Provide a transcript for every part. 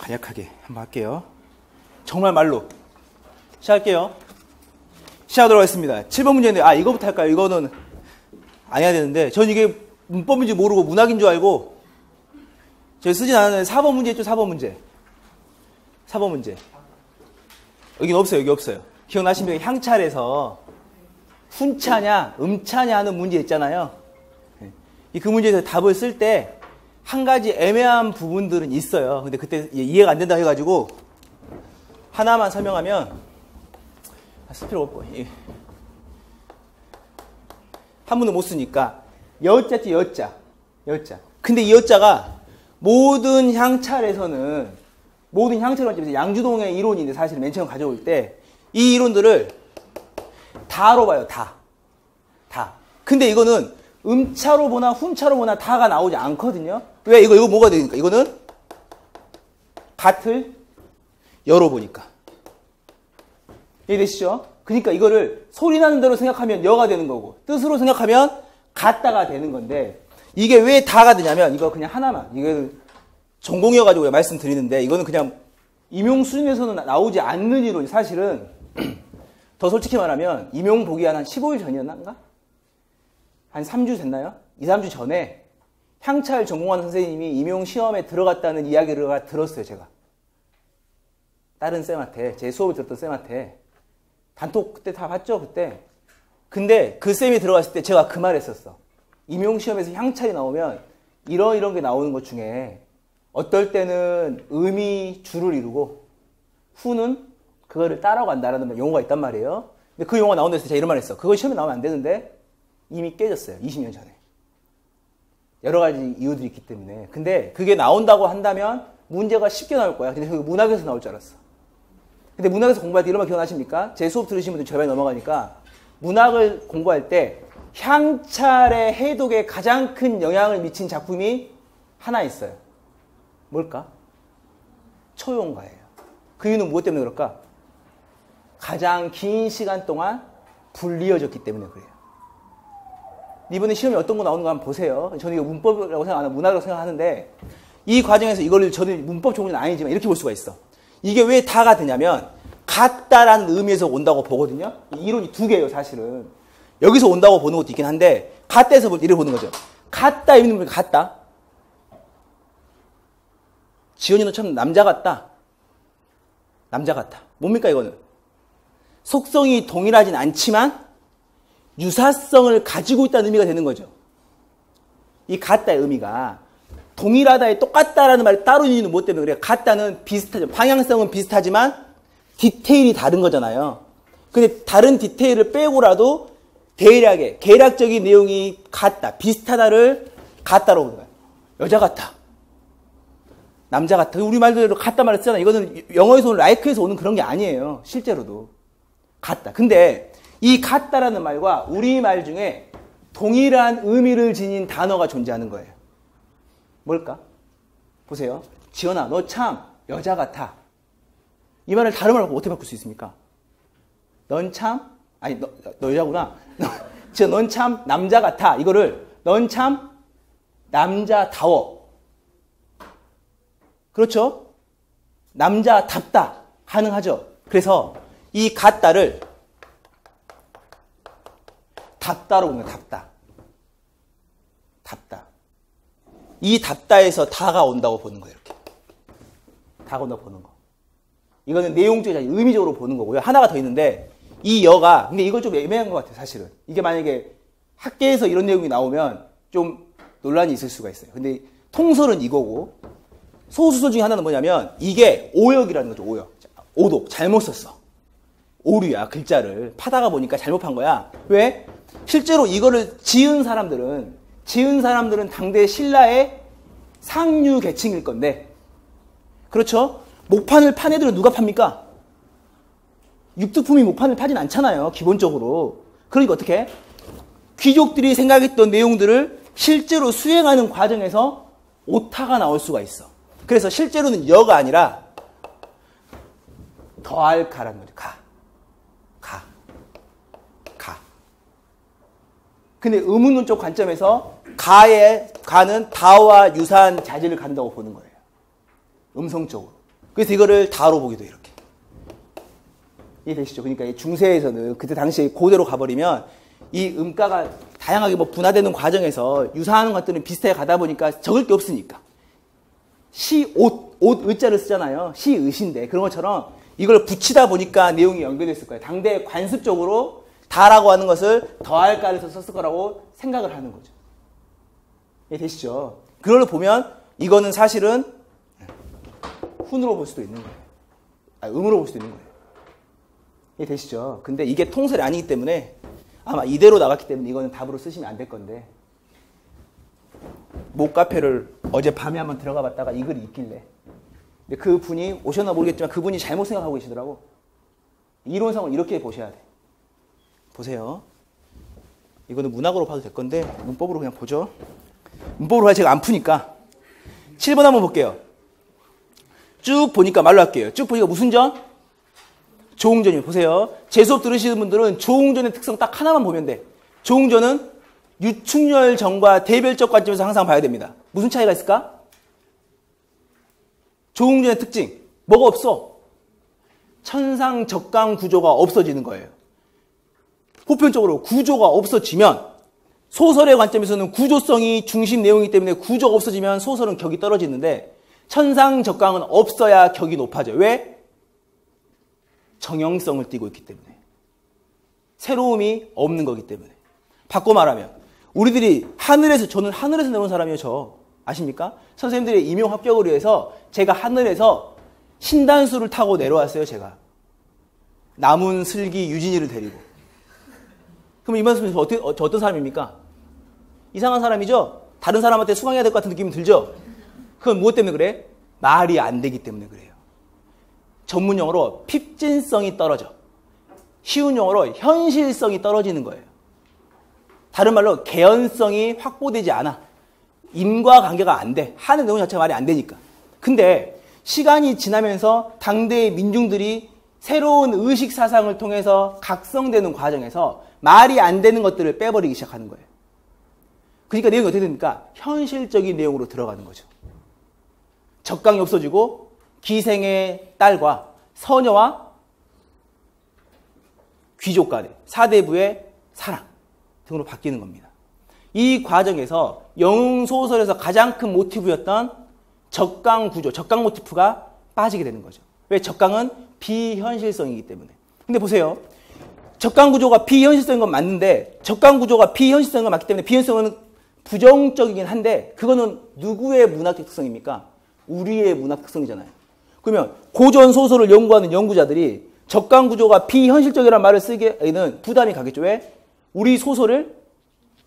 간략하게 한번 할게요. 정말 말로 시작할게요. 시작하도록 하겠습니다. 7번 문제인데 이거부터 할까요? 이거는 안 해야 되는데 전 이게 문법인지 모르고 문학인 줄 알고 저희 쓰진 않았는데 4번 문제 있죠? 4번 문제. 4번 문제. 여긴 없어요. 여기 없어요. 기억나십니까? 향찰에서 훈차냐 음차냐 하는 문제 있잖아요. 그 문제에서 답을 쓸 때 한 가지 애매한 부분들은 있어요. 근데 그때 이해가 안 된다 해가지고 하나만 설명하면 쓸 필요가 없고 한문을 못 쓰니까 여자지 여자. 근데 이 여자가 모든 향찰에서는 모든 향찰원집에서 양주동의 이론인데 사실 맨 처음 가져올 때 이 이론들을 다로 봐요. 다. 근데 이거는 음차로 보나 훈차로 보나 다가 나오지 않거든요. 왜? 이거 뭐가 되니까? 이거는 밭을 열어보니까. 이해되시죠? 그러니까 이거를 소리 나는 대로 생각하면 여가 되는 거고 뜻으로 생각하면 같다가 되는 건데 이게 왜 다가 되냐면 이거 그냥 하나만 이게 전공이어가지고 말씀드리는데 이거는 그냥 임용 수준에서는 나오지 않는 이론이 사실은 더 솔직히 말하면 임용 보기 한 15일 전이었나인가? 한 3주 됐나요? 2, 3주 전에 향찰 전공하는 선생님이 임용 시험에 들어갔다는 이야기를 들었어요, 제가. 다른 쌤한테, 제 수업을 들었던 쌤한테. 단톡 그때 다 봤죠, 그때. 근데 그 쌤이 들어갔을 때 제가 그 말 했었어. 임용 시험에서 향찰이 나오면 이런 게 나오는 것 중에 어떨 때는 음이 주를 이루고 후는 그거를 따라간다라는 용어가 있단 말이에요. 근데 그 용어가 나온 데서 제가 이런 말 했어. 그거 시험에 나오면 안 되는데 이미 깨졌어요. 20년 전에. 여러 가지 이유들이 있기 때문에. 근데 그게 나온다고 한다면 문제가 쉽게 나올 거야. 근데 그게 문학에서 나올 줄 알았어. 근데 문학에서 공부할 때 이런 말 기억나십니까? 제 수업 들으신 분들 절반이 넘어가니까 문학을 공부할 때 향찰의 해독에 가장 큰 영향을 미친 작품이 하나 있어요. 뭘까? 초용가예요. 그 이유는 무엇 때문에 그럴까? 가장 긴 시간 동안 불리어졌기 때문에 그래요. 이번에 시험에 어떤 거 나오는 거 한번 보세요. 저는 이거 문법이라고 생각 안 하고 문학이라고 생각하는데 이 과정에서 이거를 저는 문법 전공은 아니지만 이렇게 볼 수가 있어. 이게 왜 다가 되냐면 같다라는 의미에서 온다고 보거든요. 이론이 두 개예요, 사실은. 여기서 온다고 보는 것도 있긴 한데 같다에서 이렇게 보는 거죠. 같다 의미는 같다. 지연이는 참 남자 같다. 뭡니까 이거는? 속성이 동일하진 않지만 유사성을 가지고 있다는 의미가 되는 거죠. 이 같다의 의미가 동일하다에 똑같다라는 말이 따로 있는 이유는 뭐 때문에 그래요? 같다는 비슷하죠. 방향성은 비슷하지만 디테일이 다른 거잖아요. 근데 다른 디테일을 빼고라도 대략의 계략적인 내용이 같다, 비슷하다를 같다로 보는 거예요. 여자 같다. 남자 같다. 우리 말대로 같다 말을 쓰잖아요. 이거는 영어에서 오는 like에서 오는 그런 게 아니에요. 실제로도. 같다. 근데 이 같다라는 말과 우리말 중에 동일한 의미를 지닌 단어가 존재하는 거예요. 뭘까? 보세요. 지연아, 너 참 여자 같아. 이 말을 다른 말로 어떻게 바꿀 수 있습니까? 넌 참, 너 여자구나. 지연, 넌 참 남자 같아. 이거를 넌 참 남자다워. 그렇죠? 남자답다. 가능하죠? 그래서 이 같다를 답다로 보면 답다. 이 답다에서 다가 온다고 보는 거예요. 이렇게. 다가 온다고 보는 거. 이거는 내용적이지 않아요. 의미적으로 보는 거고요. 하나가 더 있는데 이 여가 근데 이거 좀 애매한 것 같아요. 사실은. 이게 만약에 학계에서 이런 내용이 나오면 좀 논란이 있을 수가 있어요. 근데 통설은 이거고 소수설 중에 하나는 뭐냐면 이게 오역이라는 거죠. 오독. 잘못 썼어. 오류야. 글자를 파다가 보니까 잘못한 거야. 왜? 실제로 이거를 지은 사람들은 당대 신라의 상류 계층일 건데 그렇죠? 목판을 판 애들은 누가 팝니까? 육두품이 목판을 파진 않잖아요. 기본적으로. 그러니까 어떻게? 귀족들이 생각했던 내용들을 실제로 수행하는 과정에서 오타가 나올 수가 있어. 그래서 실제로는 여가 아니라 더할 가라는 거죠. 가. 근데 의문론적 관점에서 가는 다와 유사한 자질을 갖는다고 보는 거예요. 음성적으로. 그래서 이거를 다로 보기도 해요, 이렇게. 이해되시죠? 그러니까 이 중세에서는 그때 당시에 고대로 가버리면 이 음가가 다양하게 뭐 분화되는 과정에서 유사한 것들은 비슷하게 가다 보니까 적을 게 없으니까. 옷 의자를 쓰잖아요. 시의신데. 그런 것처럼 이걸 붙이다 보니까 내용이 연결됐을 거예요. 당대 관습적으로 다라고 하는 것을 더할까를 썼을 거라고 생각을 하는 거죠. 이해되시죠? 그걸 보면 이거는 사실은 훈으로 볼 수도 있는 거예요. 음으로 볼 수도 있는 거예요. 이해되시죠? 근데 이게 통설이 아니기 때문에 아마 이대로 나갔기 때문에 이거는 답으로 쓰시면 안 될 건데 목카페를 어젯밤에 한번 들어가 봤다가 이 글이 있길래 근데 그 분이 오셨나 모르겠지만 그분이 잘못 생각하고 계시더라고. 이론상은 이렇게 보셔야 돼. 보세요. 이거는 문학으로 봐도 될 건데 문법으로 그냥 보죠. 문법으로 봐야 제가 안 푸니까 7번 한번 볼게요. 쭉 보니까 말로 할게요. 쭉 보니까 무슨 전? 조응전이요. 보세요. 제 수업 들으시는 분들은 조응전의 특성 딱 하나만 보면 돼. 조응전은 유충렬전과 대별적 관점에서 항상 봐야 됩니다. 무슨 차이가 있을까? 조응전의 특징. 뭐가 없어? 천상적강 구조가 없어지는 거예요. 보편적으로 구조가 없어지면 소설의 관점에서는 구조성이 중심 내용이기 때문에 구조가 없어지면 소설은 격이 떨어지는데 천상적강은 없어야 격이 높아져요. 왜? 정형성을 띠고 있기 때문에. 새로움이 없는 거기 때문에. 바꿔 말하면 우리들이 저는 하늘에서 내려온 사람이에요. 저 아십니까? 선생님들의 임용 합격을 위해서 제가 하늘에서 신단수를 타고 내려왔어요. 제가 남은 슬기 유진이를 데리고. 그럼 이 말씀에서 저 어떤 사람입니까? 이상한 사람이죠? 다른 사람한테 수강해야 될 것 같은 느낌이 들죠? 그건 무엇 때문에 그래? 말이 안 되기 때문에 그래요. 전문용어로 핍진성이 떨어져. 쉬운 용어로 현실성이 떨어지는 거예요. 다른 말로 개연성이 확보되지 않아. 인과관계가 안 돼. 하는 내용 자체가 말이 안 되니까. 근데 시간이 지나면서 당대의 민중들이 새로운 의식 사상을 통해서 각성되는 과정에서 말이 안 되는 것들을 빼버리기 시작하는 거예요. 그러니까 내용이 어떻게 됩니까? 현실적인 내용으로 들어가는 거죠. 적강이 없어지고 기생의 딸과 서녀와 귀족 간의 사대부의 사랑 등으로 바뀌는 겁니다. 이 과정에서 영웅소설에서 가장 큰 모티브였던 적강 구조, 적강 모티프가 빠지게 되는 거죠. 왜? 적강은 비현실성이기 때문에. 근데 보세요. 적강 구조가 비현실성인 건 맞는데 적강 구조가 비현실성인 건 맞기 때문에 비현실성은 부정적이긴 한데 그거는 누구의 문학적 특성입니까? 우리의 문학 특성이잖아요. 그러면 고전 소설을 연구하는 연구자들이 적강 구조가 비현실적이라는 말을 쓰기에는 부담이 가겠죠. 왜? 우리 소설을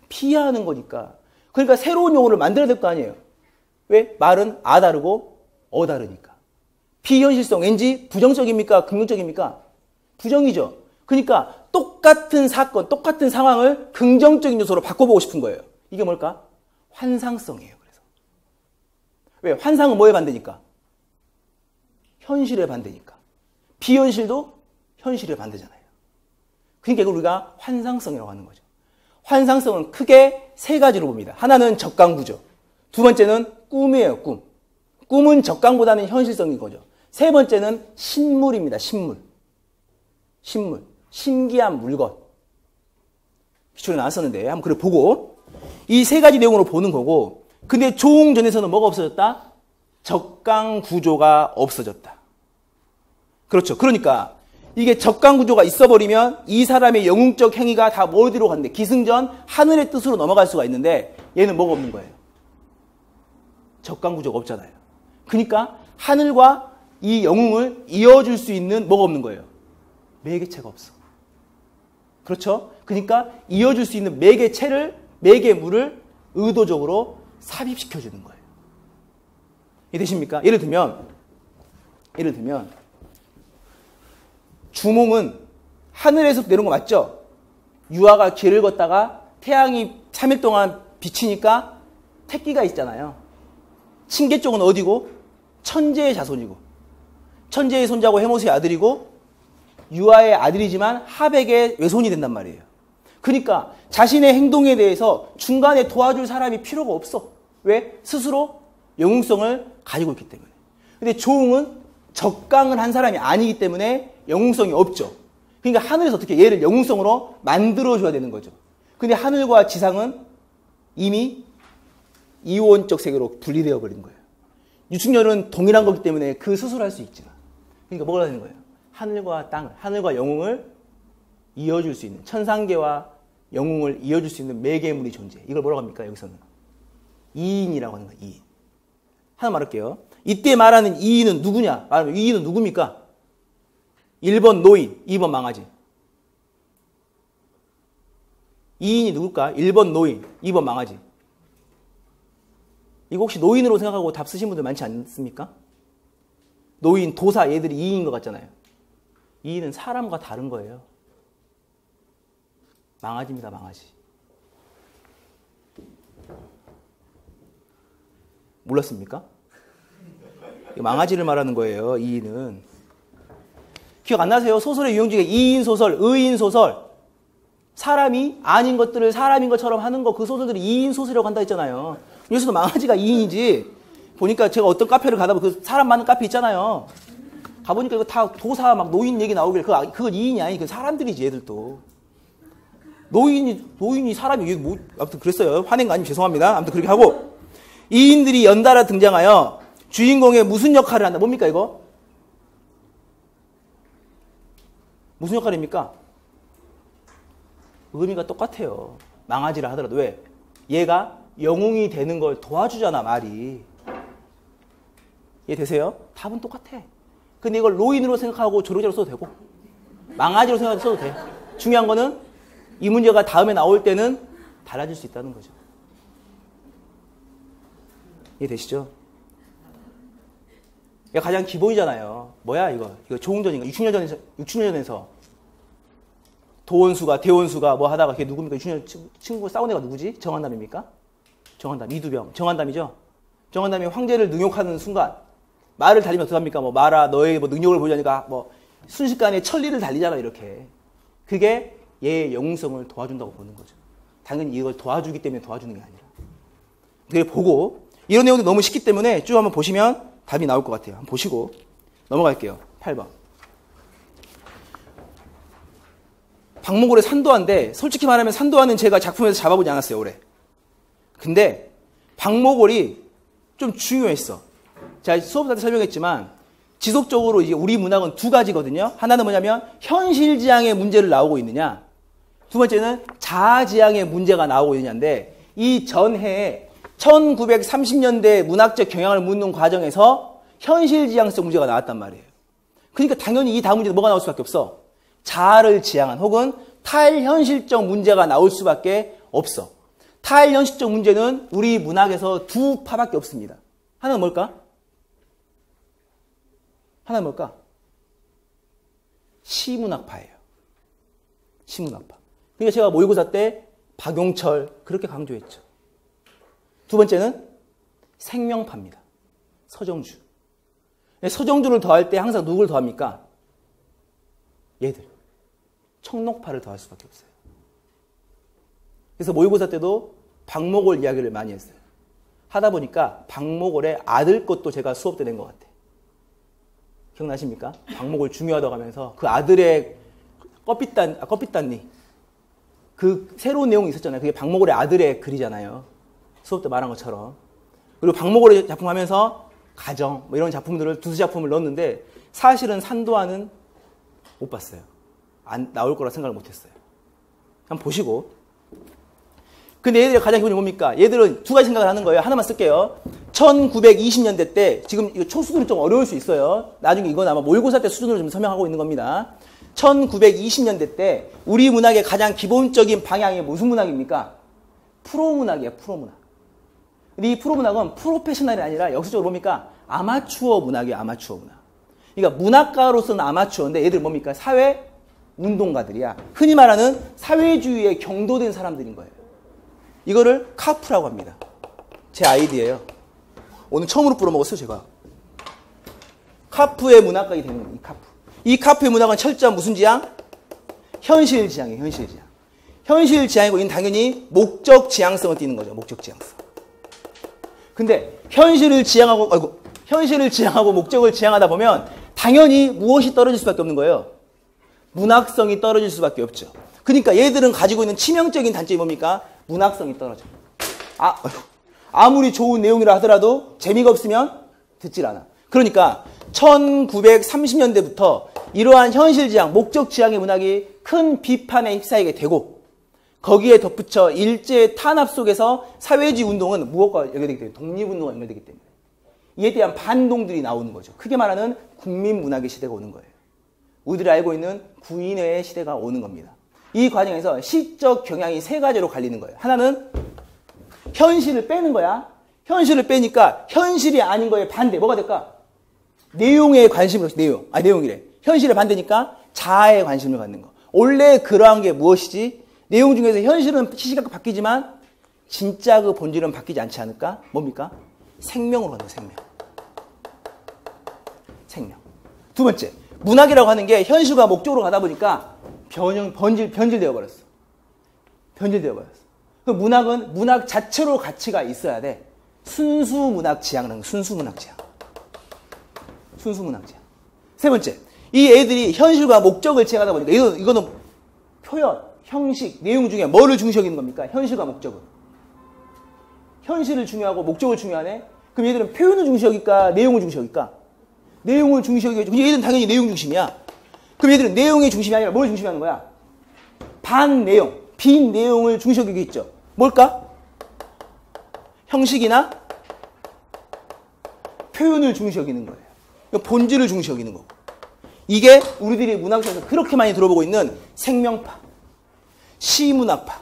피하는 거니까. 그러니까 새로운 용어를 만들어야 될 거 아니에요. 왜? 말은 아 다르고 어 다르니까. 비현실성 왠지 부정적입니까? 긍정적입니까? 부정이죠. 그러니까 똑같은 사건, 똑같은 상황을 긍정적인 요소로 바꿔보고 싶은 거예요. 이게 뭘까? 환상성이에요. 그래서 왜? 환상은 뭐에 반대니까? 현실에 반대니까. 비현실도 현실에 반대잖아요. 그러니까 이걸 우리가 환상성이라고 하는 거죠. 환상성은 크게 세 가지로 봅니다. 하나는 적강구조. 두 번째는 꿈이에요. 꿈. 꿈은 적강보다는 현실성인 거죠. 세 번째는 신물입니다. 신물. 신기한 물건. 기초에 나왔었는데 한번 그래 보고 이 세 가지 내용으로 보는 거고 근데 조응전에서는 뭐가 없어졌다? 적강구조가 없어졌다. 그렇죠. 그러니까 이게 적강구조가 있어버리면 이 사람의 영웅적 행위가 다 어디로 갔는데 기승전 하늘의 뜻으로 넘어갈 수가 있는데 얘는 뭐가 없는 거예요. 적강구조가 없잖아요. 그러니까 하늘과 이 영웅을 이어줄 수 있는 뭐가 없는 거예요. 매개체가 없어. 그렇죠. 그러니까 이어줄 수 있는 매개물을 의도적으로 삽입시켜주는 거예요. 이해되십니까? 예를 들면 주몽은 하늘에서 내려온 거 맞죠? 유아가 길을 걷다가 태양이 3일 동안 비치니까 태끼가 있잖아요. 친계 쪽은 어디고? 천재의 자손이고 천재의 손자고 해모스의 아들이고 유아의 아들이지만 하백의 외손이 된단 말이에요. 그러니까 자신의 행동에 대해서 중간에 도와줄 사람이 필요가 없어. 왜? 스스로 영웅성을 가지고 있기 때문에. 근데 조응은 적강을 한 사람이 아니기 때문에 영웅성이 없죠. 그러니까 하늘에서 어떻게 얘를 영웅성으로 만들어줘야 되는 거죠. 근데 하늘과 지상은 이미 이원적 세계로 분리되어 버린 거예요. 유충렬은 동일한 거기 때문에 그 스스로 할 수 있지만. 그러니까 뭐가 되는 거예요? 하늘과 땅을, 하늘과 영웅을 이어줄 수 있는, 천상계와 영웅을 이어줄 수 있는 매개물이 존재해. 이걸 뭐라고 합니까? 여기서는 이인이라고 하는 거예요. 이인. 하나 말할게요. 이때 말하는 이인은 누구냐? 말하면 이인은 누굽니까? 1번 노인, 2번 망아지. 이인이 누굴까? 1번 노인, 2번 망아지. 이거 혹시 노인으로 생각하고 답 쓰신 분들 많지 않습니까? 노인, 도사, 얘들이 이인인 것 같잖아요. 이인은 사람과 다른 거예요. 망아지입니다, 망아지. 몰랐습니까? 망아지를 말하는 거예요, 이인은. 기억 안 나세요? 소설의 유형 중에 이인 소설, 의인 소설. 사람이 아닌 것들을 사람인 것처럼 하는 거, 그 소설들이 이인 소설이라고 한다 했잖아요. 여기서도 망아지가 이인이지. 보니까 제가 어떤 카페를 가다 보면 그 사람 많은 카페 있잖아요. 가보니까 이거 다 도사 막 노인 얘기 나오길래 그건 이인이 아니, 그 사람들이지, 얘들도. 노인이 사람이, 뭐, 아무튼 그랬어요. 화낸 거 아니면 죄송합니다. 아무튼 그렇게 하고. 이인들이 연달아 등장하여 주인공의 무슨 역할을 한다. 뭡니까, 이거? 무슨 역할입니까? 의미가 똑같아요. 망아지라 하더라도. 왜? 얘가 영웅이 되는 걸 도와주잖아, 말이. 이해되세요? 답은 똑같아. 근데 이걸 노인으로 생각하고 조력자로 써도 되고, 망아지로 생각해서 써도 돼. 중요한 거는 이 문제가 다음에 나올 때는 달라질 수 있다는 거죠. 이해되시죠? 이게 가장 기본이잖아요. 뭐야, 이거 조홍전인가? 6춘년전에서 도원수가, 대원수가 뭐 하다가 그게 누굽니까? 6춘년 친구가 싸운 애가 누구지? 정한담입니까? 정한담, 이두병. 정한담이죠? 정한담이 황제를 능욕하는 순간, 말을 달리면 어떡합니까? 뭐, 말아, 너의 뭐 능력을 보자니까, 뭐, 순식간에 천리를 달리잖아, 이렇게. 그게 얘의 영웅성을 도와준다고 보는 거죠. 당연히 이걸 도와주기 때문에 도와주는 게 아니라. 그걸 보고, 이런 내용도 너무 쉽기 때문에 쭉 한번 보시면 답이 나올 것 같아요. 한번 보시고 넘어갈게요. 8번. 박목월의 산도화인데, 솔직히 말하면 산도화는 제가 작품에서 잡아보지 않았어요, 올해. 근데 박목월이 좀 중요했어. 제가 수업할 때 설명했지만 지속적으로 이제 우리 문학은 두 가지거든요. 하나는 뭐냐면 현실지향의 문제를 나오고 있느냐, 두 번째는 자아지향의 문제가 나오고 있느냐인데, 이 전해에 1930년대 문학적 경향을 묻는 과정에서 현실지향성 문제가 나왔단 말이에요. 그러니까 당연히 이 다음 문제도 뭐가 나올 수밖에 없어? 자아를 지향한 혹은 탈현실적 문제가 나올 수밖에 없어. 탈현실적 문제는 우리 문학에서 두 파밖에 없습니다. 하나는 뭘까? 하나는 뭘까? 시문학파예요. 시문학파. 그러니까 제가 모의고사 때 박용철 그렇게 강조했죠. 두 번째는 생명파입니다. 서정주. 서정주를 더할 때 항상 누굴 더합니까? 얘들. 청록파를 더할 수밖에 없어요. 그래서 모의고사 때도 박목월 이야기를 많이 했어요. 하다 보니까 박목월의 아들 것도 제가 수업 때 낸 것 같아요. 기억나십니까? 박목월 중요하다고 하면서 그 아들의 껍빛단니 그 새로운 내용이 있었잖아요. 그게 박목월의 아들의 글이잖아요. 수업 때 말한 것처럼. 그리고 박목월의 작품 하면서 가정 뭐 이런 작품들을 두세 작품을 넣었는데 사실은 산도화는 못 봤어요. 안 나올 거라 생각을 못했어요. 한번 보시고. 근데 얘들의 가장 기본이 뭡니까? 얘들은 두 가지 생각을 하는 거예요. 하나만 쓸게요. 1920년대 때, 지금 이거 초수들은 좀 어려울 수 있어요. 나중에 이건 아마 모의고사 때 수준으로 좀 설명하고 있는 겁니다. 1920년대 때 우리 문학의 가장 기본적인 방향이 무슨 문학입니까? 프로문학이에요. 프로문학. 근데 이 프로문학은 프로페셔널이 아니라 역사적으로 뭡니까? 아마추어 문학이에요. 아마추어 문학. 그러니까 문학가로서는 아마추어인데 얘들 뭡니까? 사회 운동가들이야. 흔히 말하는 사회주의에 경도된 사람들인 거예요. 이거를 카프라고 합니다. 제 아이디예요. 오늘 처음으로 뿌려먹었어요, 제가. 카프의 문학가이 되는 거예요, 이 카프. 이 카프의 문학은 철저한 무슨 지향? 현실 지향이에요, 현실 지향. 현실 지향이고, 이는 당연히 목적 지향성을 띠는 거죠, 목적 지향성. 근데 현실을 지향하고 목적을 지향하다 보면 당연히 무엇이 떨어질 수밖에 없는 거예요? 문학성이 떨어질 수밖에 없죠. 그러니까 얘들은 가지고 있는 치명적인 단점이 뭡니까? 문학성이 떨어져요. 아무리 좋은 내용이라 하더라도 재미가 없으면 듣질 않아. 그러니까 1930년대부터 이러한 현실지향, 목적지향의 문학이 큰 비판에 휩싸이게 되고 거기에 덧붙여 일제의 탄압 속에서 사회주의 운동은 무엇과 연결되기 때문에 독립운동과 연결되기 때문에 이에 대한 반동들이 나오는 거죠. 크게 말하는 국민문학의 시대가 오는 거예요. 우리들이 알고 있는 구인회의 시대가 오는 겁니다. 이 과정에서 시적 경향이 세 가지로 갈리는 거예요. 하나는 현실을 빼는 거야. 현실을 빼니까 현실이 아닌 거에 반대. 뭐가 될까? 내용에 관심을 갖고, 내용이래. 현실에 반대니까 자아에 관심을 갖는 거. 원래 그러한 게 무엇이지? 내용 중에서 현실은 시시각각 바뀌지만 진짜 그 본질은 바뀌지 않지 않을까? 뭡니까? 생명으로 가는 거예요. 생명. 두 번째, 문학이라고 하는 게 현실과 목적으로 가다 보니까 변질되어 버렸어. 변질되어 버렸어. 그 문학은 문학 자체로 가치가 있어야 돼. 순수 문학 지향이라는 거. 순수 문학 지향. 순수 문학 지향. 세 번째, 이 애들이 현실과 목적을 지향하다 보니까 이거는 표현, 형식, 내용 중에 뭐를 중시하는 겁니까? 현실과 목적은. 현실을 중요하고 목적을 중요하네? 그럼 얘들은 표현을 중시하기까 내용을 중시하기까? 내용을 중시하기가 근데 얘들은 당연히 내용 중심이야. 그럼 얘들은 내용의 중심이 아니라 뭘 중심하는 거야? 반내용, 빈 내용을 중시하기겠죠. 뭘까? 형식이나 표현을 중시하기는 거예요. 본질을 중시하기는 거고. 이게 우리들이 문학에서 그렇게 많이 들어보고 있는 생명파, 시문학파,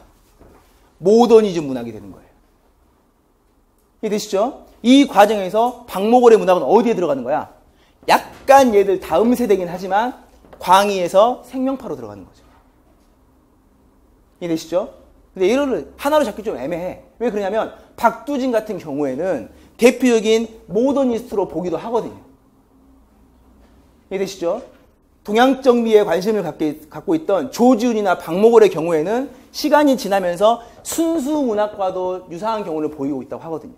모더니즘 문학이 되는 거예요. 이해되시죠? 이 과정에서 박목월의 문학은 어디에 들어가는 거야? 약간 얘들 다음 세대긴 하지만 광의에서 생명파로 들어가는 거죠. 이해되시죠? 근데 이거를 하나로 잡기 좀 애매해. 왜 그러냐면 박두진 같은 경우에는 대표적인 모더니스트로 보기도 하거든요. 이해되시죠? 동양정비에 관심을 갖고 있던 조지훈이나 박목월의 경우에는 시간이 지나면서 순수 문학과도 유사한 경우를 보이고 있다고 하거든요.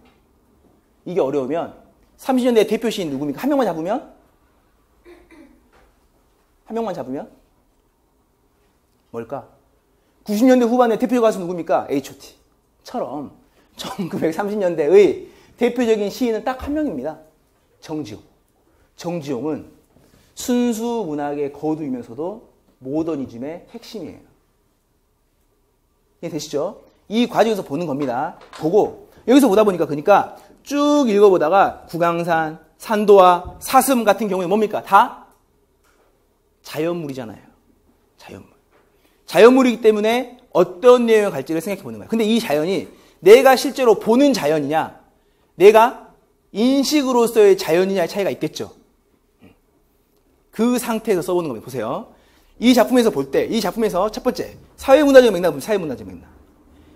이게 어려우면 30년대 대표 시인 누굽니까? 한 명만 잡으면? 한 명만 잡으면? 뭘까? 90년대 후반에 대표 가수 누굽니까? H.O.T.처럼 1930년대의 대표적인 시인은 딱 한 명입니다. 정지용. 정지용은 순수 문학의 거두이면서도 모더니즘의 핵심이에요. 이해되시죠? 이 과정에서 보는 겁니다. 보고 여기서 보다 보니까 그러니까 쭉 읽어보다가 구강산, 산도와 사슴 같은 경우에 뭡니까? 다 자연물이잖아요. 자연물. 자연물이기 때문에 어떤 내용을 갈지를 생각해 보는 거예요. 근데 이 자연이 내가 실제로 보는 자연이냐, 내가 인식으로서의 자연이냐의 차이가 있겠죠. 그 상태에서 써보는 겁니다. 보세요. 이 작품에서 볼 때, 이 작품에서 첫 번째, 사회문화적 맥락 보면 사회문화적 맥락.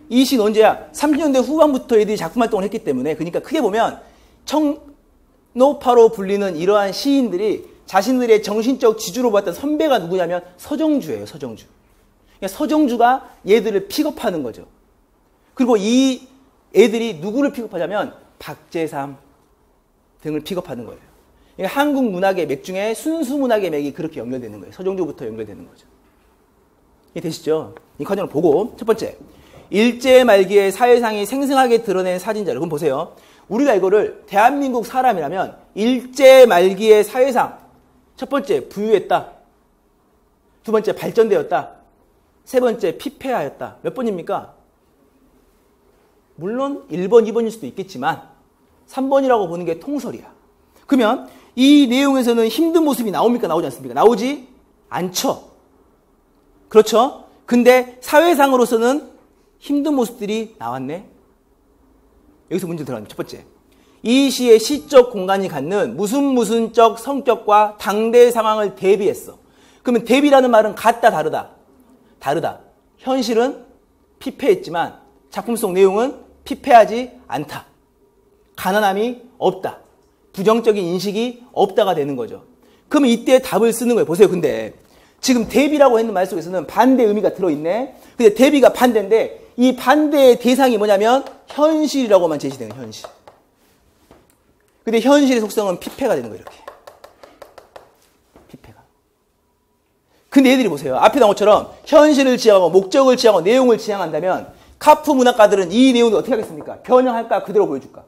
이 시는 언제야? 30년대 후반부터 애들이 작품 활동을 했기 때문에, 그러니까 크게 보면 청노파로 불리는 이러한 시인들이 자신들의 정신적 지주로 봤던 선배가 누구냐면 서정주예요. 서정주. 그러니까 서정주가 얘들을 픽업하는 거죠. 그리고 이 애들이 누구를 픽업하냐면 박재삼 등을 픽업하는 거예요. 그러니까 한국 문학의 맥 중에 순수 문학의 맥이 그렇게 연결되는 거예요. 서정주부터 연결되는 거죠. 이해 되시죠? 이 과정을 보고 첫 번째, 일제 말기에 사회상이 생생하게 드러낸 사진자료. 그럼 보세요. 우리가 이거를 대한민국 사람이라면 일제 말기의 사회상 첫 번째, 부유했다. 두 번째, 발전되었다. 세 번째, 피폐하였다. 몇 번입니까? 물론 1번, 2번일 수도 있겠지만 3번이라고 보는 게 통설이야. 그러면 이 내용에서는 힘든 모습이 나옵니까? 나오지 않습니까? 나오지 않죠. 그렇죠? 근데 사회상으로서는 힘든 모습들이 나왔네. 여기서 문제 들어갑니다. 첫 번째, 이 시의 시적 공간이 갖는 무슨적 성격과 당대 상황을 대비했어. 그러면 대비라는 말은 같다, 다르다? 다르다. 현실은 피폐했지만 작품 속 내용은 피폐하지 않다. 가난함이 없다. 부정적인 인식이 없다가 되는 거죠. 그러면 이때 답을 쓰는 거예요. 보세요. 근데 지금 대비라고 했는 말 속에서는 반대 의미가 들어있네. 근데 대비가 반대인데 이 반대의 대상이 뭐냐면 현실이라고만 제시되는 현실. 근데 현실의 속성은 피폐가 되는 거예요. 이렇게. 근데 얘들이 보세요. 앞에 나온 것처럼 현실을 지향하고 목적을 지향하고 내용을 지향한다면 카프 문학가들은 이 내용을 어떻게 하겠습니까? 변형할까? 그대로 보여줄까?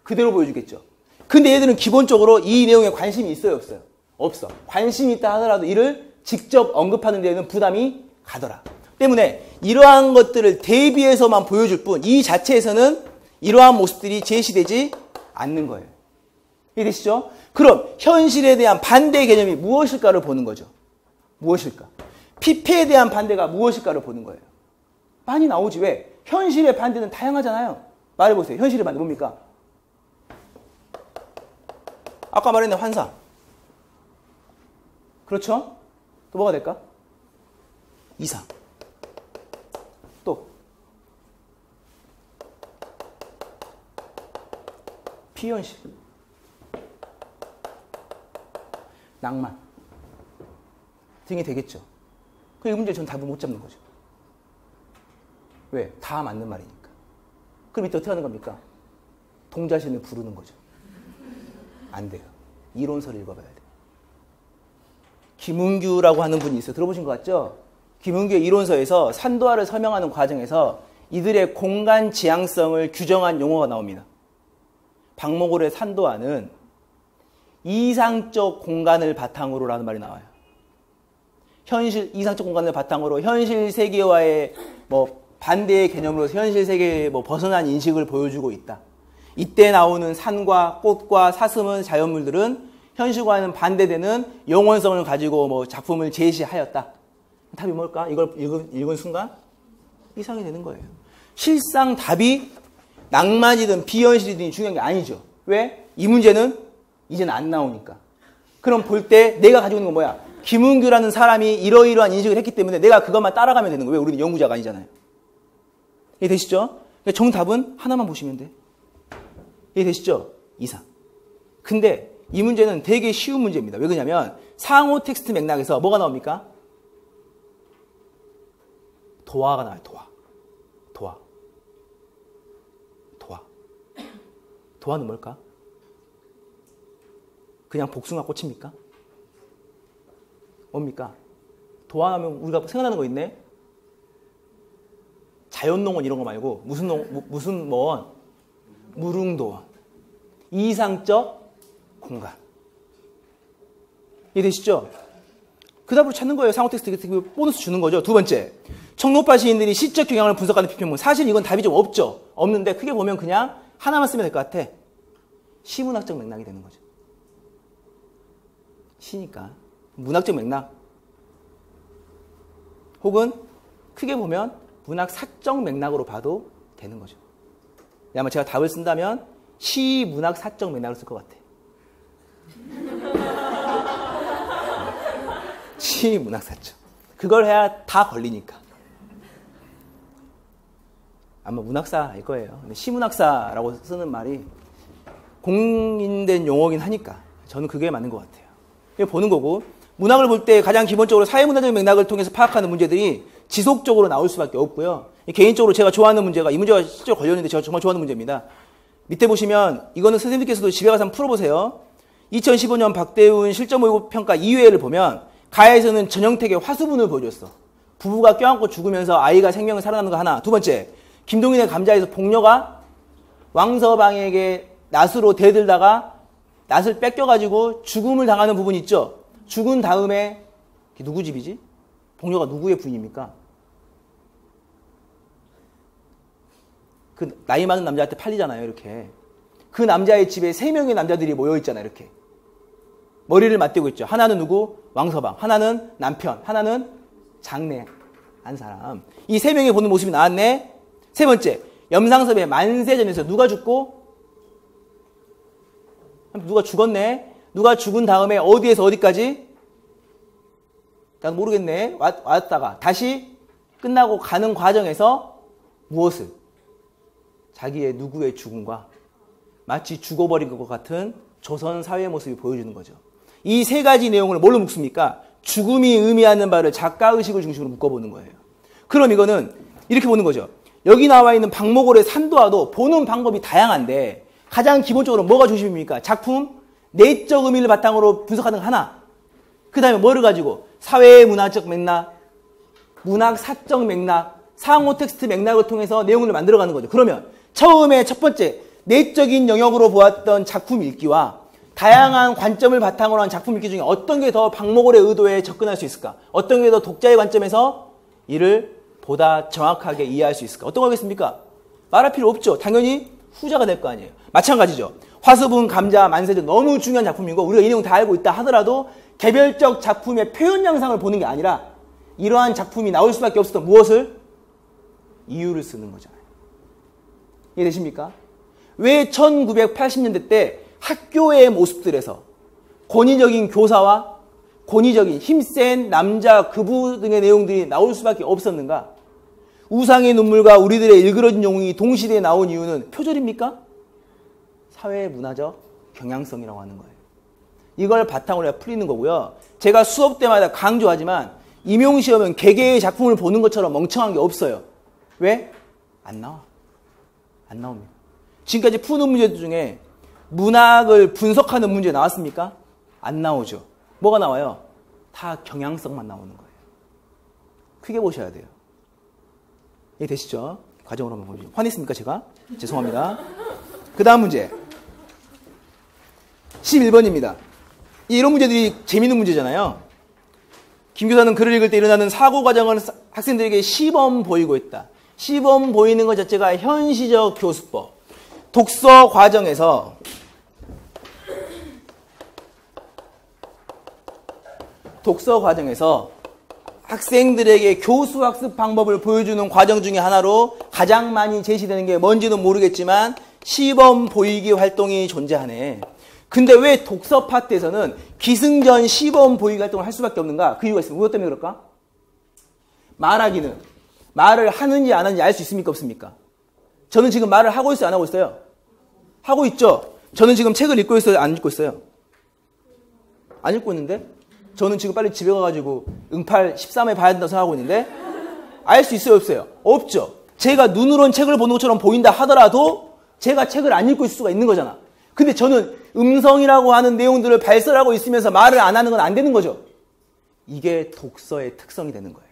그대로 보여주겠죠. 근데 얘들은 기본적으로 이 내용에 관심이 있어요? 없어요? 없어. 관심이 있다 하더라도 이를 직접 언급하는 데에는 부담이 가더라. 때문에 이러한 것들을 대비해서만 보여줄 뿐 이 자체에서는 이러한 모습들이 제시되지 않는 거예요. 이해되시죠? 그럼 현실에 대한 반대 개념이 무엇일까를 보는 거죠. 무엇일까? 피폐에 대한 반대가 무엇일까를 보는 거예요. 많이 나오지. 왜? 현실의 반대는 다양하잖아요. 말해보세요. 현실의 반대 뭡니까? 아까 말했네. 환상. 그렇죠? 또 뭐가 될까? 이상. 또 피현실. 낭만 등이 되겠죠. 그 이 문제 전 답을 못 잡는 거죠. 왜? 다 맞는 말이니까. 그럼 이때 어떻게 하는 겁니까? 동자신을 부르는 거죠. 안 돼요. 이론서를 읽어봐야 돼요. 김은규라고 하는 분이 있어요. 들어보신 것 같죠? 김은규의 이론서에서 산도화를 설명하는 과정에서 이들의 공간 지향성을 규정한 용어가 나옵니다. 박목월의 산도화는 이상적 공간을 바탕으로라는 말이 나와요. 이상적 공간을 바탕으로 현실 세계와의 반대의 개념으로 현실 세계에 벗어난 인식을 보여주고 있다. 이때 나오는 산과 꽃과 사슴은 자연물들은 현실과는 반대되는 영원성을 가지고 작품을 제시하였다. 답이 뭘까? 이걸 읽은 순간 이상이 되는 거예요. 실상 답이 낭만이든 비현실이든 중요한 게 아니죠. 왜? 이 문제는 이제는 안 나오니까. 그럼 볼 때 내가 가지고 있는 건 뭐야? 김은규라는 사람이 이러이러한 인식을 했기 때문에 내가 그것만 따라가면 되는 거예요. 왜? 우리는 연구자가 아니잖아요. 이해되시죠? 정답은 하나만 보시면 돼. 이해되시죠? 이상. 근데 이 문제는 되게 쉬운 문제입니다. 왜 그러냐면 상호 텍스트 맥락에서 뭐가 나옵니까? 도화가 나와요. 도화는 뭘까? 그냥 복숭아 꽃입니까? 뭡니까? 도화하면 우리가 생각나는 거 있네? 자연농원 이런 거 말고 무슨 무릉도원. 이상적 공간. 이해되시죠? 그 답으로 찾는 거예요. 상호 텍스트 보너스 주는 거죠. 두 번째. 청록파 시인들이 시적 경향을 분석하는批评문. 사실 이건 답이 좀 없죠. 없는데 크게 보면 그냥 하나만 쓰면 될 것 같아. 시문학적 맥락이 되는 거죠. 시니까. 문학적 맥락. 혹은 크게 보면 문학사적 맥락으로 봐도 되는 거죠. 아마 제가 답을 쓴다면 시 문학사적 맥락을 쓸 것 같아. 시 문학사적. 그걸 해야 다 걸리니까. 아마 문학사일 거예요. 근데 시문학사라고 쓰는 말이 공인된 용어긴 하니까 저는 그게 맞는 것 같아요. 보는 거고 문학을 볼 때 가장 기본적으로 사회문화적 맥락을 통해서 파악하는 문제들이 지속적으로 나올 수밖에 없고요. 개인적으로 제가 좋아하는 문제가 이 문제가 실제로 걸렸는데 제가 정말 좋아하는 문제입니다. 밑에 보시면 이거는 선생님께서도 집에 가서 한번 풀어보세요. 2015년 박대훈 실전 모의고사 평가 2회를 보면 가에서는 전형택의 화수분을 보여줬어. 부부가 껴안고 죽으면서 아이가 생명을 살아나는 거 하나. 두 번째, 김동인의 감자에서 복녀가 왕서방에게 낫으로 대들다가 낫을 뺏겨가지고 죽음을 당하는 부분 있죠. 죽은 다음에 누구 집이지? 복녀가 누구의 부인입니까? 그 나이 많은 남자한테 팔리잖아요. 이렇게. 그 남자의 집에 3명의 남자들이 모여있잖아요. 이렇게. 머리를 맞대고 있죠. 하나는 누구? 왕서방. 하나는 남편. 하나는 장래. 한 사람. 이 3명이 보는 모습이 나왔네. 세 번째, 염상섭의 만세전에서 누가 죽고? 누가 죽었네. 누가 죽은 다음에 어디에서 어디까지? 난 모르겠네. 왔다가 다시 끝나고 가는 과정에서 무엇을? 자기의 누구의 죽음과 마치 죽어버린 것 같은 조선 사회의 모습이 보여주는 거죠. 이 세 가지 내용을 뭘로 묶습니까? 죽음이 의미하는 바를 작가의식을 중심으로 묶어보는 거예요. 그럼 이거는 이렇게 보는 거죠. 여기 나와 있는 박목월의 산도화도 보는 방법이 다양한데 가장 기본적으로 뭐가 중심입니까? 작품, 내적 의미를 바탕으로 분석하는 거 하나. 그 다음에 뭐를 가지고? 사회문화적 맥락, 문학사적 맥락, 상호 텍스트 맥락을 통해서 내용을 만들어가는 거죠. 그러면 처음에 첫 번째 내적인 영역으로 보았던 작품 읽기와 다양한 관점을 바탕으로 한 작품 읽기 중에 어떤 게 더 박목월의 의도에 접근할 수 있을까? 어떤 게 더 독자의 관점에서 이를 보다 정확하게 이해할 수 있을까? 어떤 거겠습니까? 말할 필요 없죠. 당연히 후자가 될 거 아니에요. 마찬가지죠. 화수분, 감자, 만세전 너무 중요한 작품이고 우리가 이 내용 다 알고 있다 하더라도 개별적 작품의 표현 양상을 보는 게 아니라 이러한 작품이 나올 수밖에 없었던 무엇을? 이유를 쓰는 거잖아요. 이해되십니까? 왜 1980년대 때 학교의 모습들에서 권위적인 교사와 권위적인 힘센 남자 그부 등의 내용들이 나올 수밖에 없었는가? 우상의 눈물과 우리들의 일그러진 영웅이 동시대에 나온 이유는 표절입니까? 사회문화적 경향성이라고 하는 거예요. 이걸 바탕으로 풀리는 거고요. 제가 수업 때마다 강조하지만 임용시험은 개개의 작품을 보는 것처럼 멍청한 게 없어요. 왜? 안 나와. 안 나옵니다. 지금까지 푸는 문제들 중에 문학을 분석하는 문제 나왔습니까? 안 나오죠. 뭐가 나와요? 다 경향성만 나오는 거예요. 크게 보셔야 돼요. 이해되시죠? 과정으로 한번 보시죠. 화냈습니까, 제가? 죄송합니다. 그 다음 문제. 11번입니다. 이런 문제들이 재밌는 문제잖아요. 김 교사는 글을 읽을 때 일어나는 사고 과정을 학생들에게 시범 보이고 있다. 시범 보이는 것 자체가 현시적 교수법. 독서 과정에서 학생들에게 교수학습 방법을 보여주는 과정 중에 하나로 가장 많이 제시되는 게 뭔지는 모르겠지만 시범 보이기 활동이 존재하네. 근데 왜 독서 파트에서는 기승전 시범 보이기 활동을 할 수밖에 없는가? 그 이유가 있습니다. 무엇 때문에 그럴까? 말하기는 말을 하는지 안 하는지 알 수 있습니까? 없습니까? 저는 지금 말을 하고 있어요? 안 하고 있어요? 하고 있죠? 저는 지금 책을 읽고 있어요? 안 읽고 있어요? 안 읽고 있는데? 저는 지금 빨리 집에 가가지고 응팔 13회 봐야 된다고 생각하고 있는데 알 수 있어요? 없어요? 없죠? 제가 눈으로는 책을 보는 것처럼 보인다 하더라도 제가 책을 안 읽고 있을 수가 있는 거잖아. 근데 저는 음성이라고 하는 내용들을 발설하고 있으면서 말을 안 하는 건 안 되는 거죠. 이게 독서의 특성이 되는 거예요.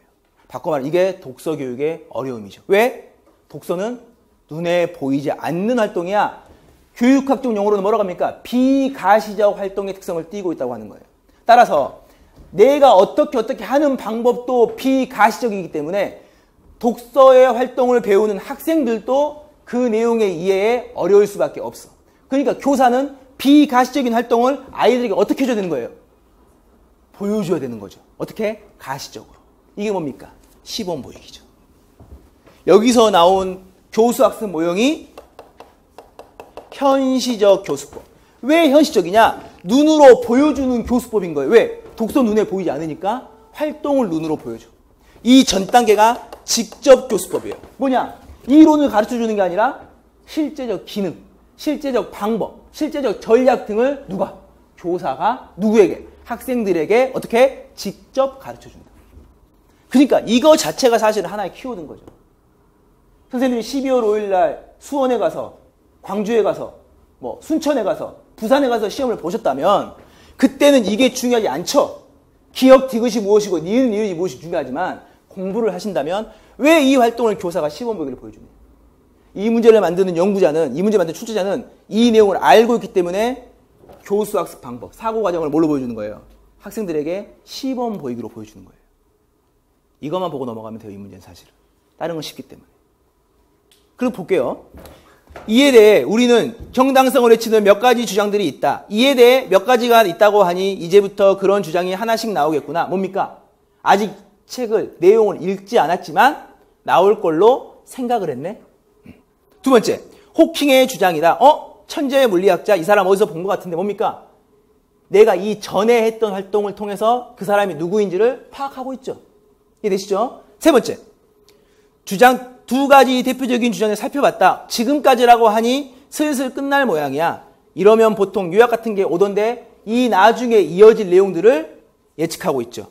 바꿔 말하면 이게 독서 교육의 어려움이죠. 왜? 독서는 눈에 보이지 않는 활동이야. 교육학적 용어로는 뭐라고 합니까? 비가시적 활동의 특성을 띠고 있다고 하는 거예요. 따라서 내가 어떻게 하는 방법도 비가시적이기 때문에 독서의 활동을 배우는 학생들도 그 내용의 이해에 어려울 수밖에 없어. 그러니까 교사는 비가시적인 활동을 아이들에게 어떻게 해줘야 되는 거예요? 보여줘야 되는 거죠. 어떻게? 가시적으로. 이게 뭡니까? 시범 보이기죠. 여기서 나온 교수학습 모형이 현시적 교수법. 왜 현시적이냐? 눈으로 보여주는 교수법인 거예요. 왜? 독서 눈에 보이지 않으니까 활동을 눈으로 보여줘. 이 전 단계가 직접 교수법이에요. 뭐냐? 이론을 가르쳐주는 게 아니라 실제적 기능, 실제적 방법, 실제적 전략 등을 누가? 교사가 누구에게? 학생들에게 어떻게? 직접 가르쳐준다. 그러니까 이거 자체가 사실은 하나의 키워드인 거죠. 선생님이 12월 5일 날 수원에 가서, 광주에 가서, 순천에 가서, 부산에 가서 시험을 보셨다면 그때는 이게 중요하지 않죠. 기억, 디귿이 무엇이고 니은, 니은이 무엇이 중요하지만 공부를 하신다면 왜 이 활동을 교사가 시범 보기를 보여주냐. 이 문제를 만드는 연구자는, 이 문제 만드는 출제자는 이 내용을 알고 있기 때문에 교수학습 방법, 사고 과정을 뭘로 보여주는 거예요? 학생들에게 시범 보이기로 보여주는 거예요. 이것만 보고 넘어가면 돼요, 이 문제는 사실은. 다른 건 쉽기 때문에. 그럼 볼게요. 이에 대해 우리는 정당성을 외치는 몇 가지 주장들이 있다. 이에 대해 몇 가지가 있다고 하니 이제부터 그런 주장이 하나씩 나오겠구나. 뭡니까? 아직 책을, 내용을 읽지 않았지만 나올 걸로 생각을 했네. 두 번째, 호킹의 주장이다. 천재 물리학자, 이 사람 어디서 본 것 같은데 뭡니까? 내가 이 전에 했던 활동을 통해서 그 사람이 누구인지를 파악하고 있죠. 이해되시죠? 세 번째, 주장 두 가지 대표적인 주장을 살펴봤다. 지금까지라고 하니 슬슬 끝날 모양이야. 이러면 보통 요약 같은 게 오던데 이 나중에 이어질 내용들을 예측하고 있죠.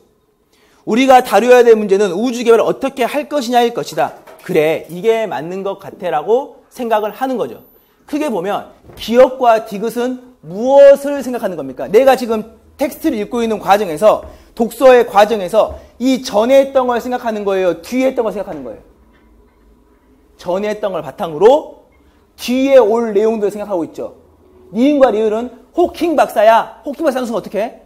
우리가 다뤄야 될 문제는 우주 개발을 어떻게 할 것이냐일 것이다. 그래, 이게 맞는 것 같아라고 생각을 하는 거죠. 크게 보면 기억과 디귿은 무엇을 생각하는 겁니까? 내가 지금 텍스트를 읽고 있는 과정에서, 독서의 과정에서 이 전에 했던 걸 생각하는 거예요? 뒤에 했던 걸 생각하는 거예요? 전에 했던 걸 바탕으로 뒤에 올 내용들을 생각하고 있죠. 니은과 리을은 호킹 박사야. 호킹 박사 상수가 어떻게 해?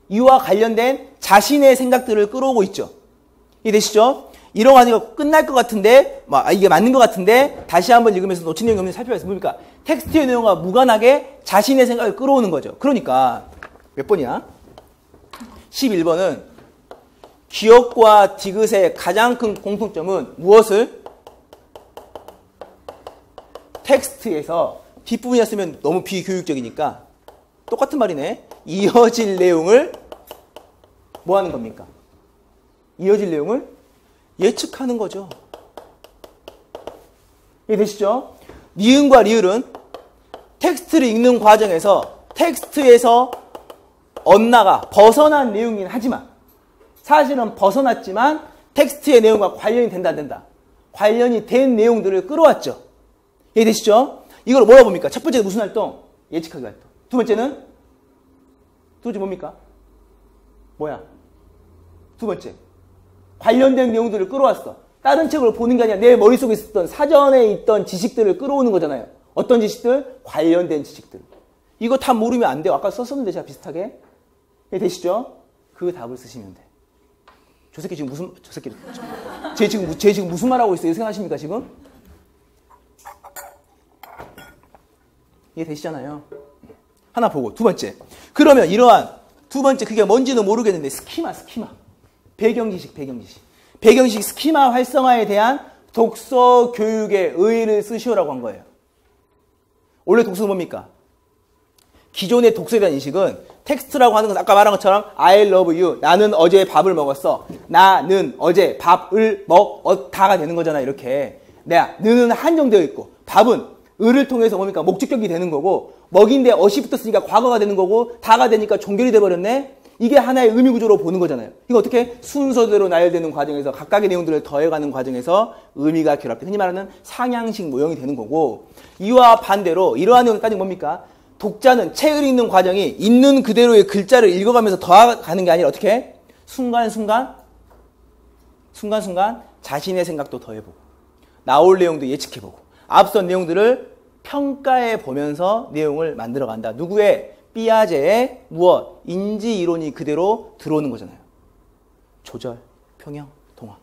이와 관련된 자신의 생각들을 끌어오고 있죠. 이해되시죠? 이런 과정이 끝날 것 같은데, 이게 맞는 것 같은데, 다시 한번 읽으면서 놓친 내용이 없는지 살펴봐서 뭡니까? 텍스트의 내용과 무관하게 자신의 생각을 끌어오는 거죠. 그러니까, 몇 번이야? 11번은 기억과 디귿의 가장 큰 공통점은 무엇을? 텍스트에서 뒷부분이었으면 너무 비교육적이니까 똑같은 말이네. 이어질 내용을 뭐 하는 겁니까? 이어질 내용을 예측하는 거죠. 이해되시죠? 니은과 리을은 텍스트를 읽는 과정에서 텍스트에서 엇나가 벗어난 내용이긴 하지만 사실은 벗어났지만 텍스트의 내용과 관련이 된다 안 된다. 관련이 된 내용들을 끌어왔죠. 이해되시죠? 이걸 뭐라 봅니까? 첫 번째는 무슨 활동? 예측하기 활동. 두 번째는 뭡니까? 뭐야? 두 번째. 관련된 내용들을 끌어왔어. 다른 책을 보는 게 아니라 내 머릿속에 있었던 사전에 있던 지식들을 끌어오는 거잖아요. 어떤 지식들? 관련된 지식들. 이거 다 모르면 안 돼요. 아까 썼었는데 제가 비슷하게. 되시죠? 그 답을 쓰시면 돼. 저 새끼 지금 무슨, 쟤 지금 무슨 말 하고 있어요? 생각하십니까, 지금? 이해 되시잖아요. 하나 보고. 두 번째. 그러면 이러한 두 번째 그게 뭔지는 모르겠는데 스키마. 배경지식. 배경지식 스키마 활성화에 대한 독서 교육의 의의를 쓰시오라고 한 거예요. 원래 독서는 뭡니까? 기존의 독서에 대한 인식은 텍스트라고 하는 것은 아까 말한 것처럼 I love you. 나는 어제 밥을 먹었어. 나는 어제 밥을 먹었다가 되는 거잖아. 이렇게. 는은 한정되어 있고 밥은 을을 통해서 뭡니까? 목적격이 되는 거고 먹인데 어시 붙었으니까 과거가 되는 거고 다가 되니까 종결이 돼버렸네. 이게 하나의 의미 구조로 보는 거잖아요. 이거 어떻게? 순서대로 나열되는 과정에서 각각의 내용들을 더해가는 과정에서 의미가 결합돼. 흔히 말하는 상향식 모형이 되는 거고 이와 반대로 이러한 내용을 따지면 뭡니까? 독자는 책을 읽는 과정이 있는 그대로의 글자를 읽어가면서 더하가는 게 아니라 어떻게? 순간순간 자신의 생각도 더해보고 나올 내용도 예측해보고 앞선 내용들을 평가해 보면서 내용을 만들어간다. 누구의? 삐아제의 무엇? 인지 이론이 그대로 들어오는 거잖아요. 조절, 평형, 동화.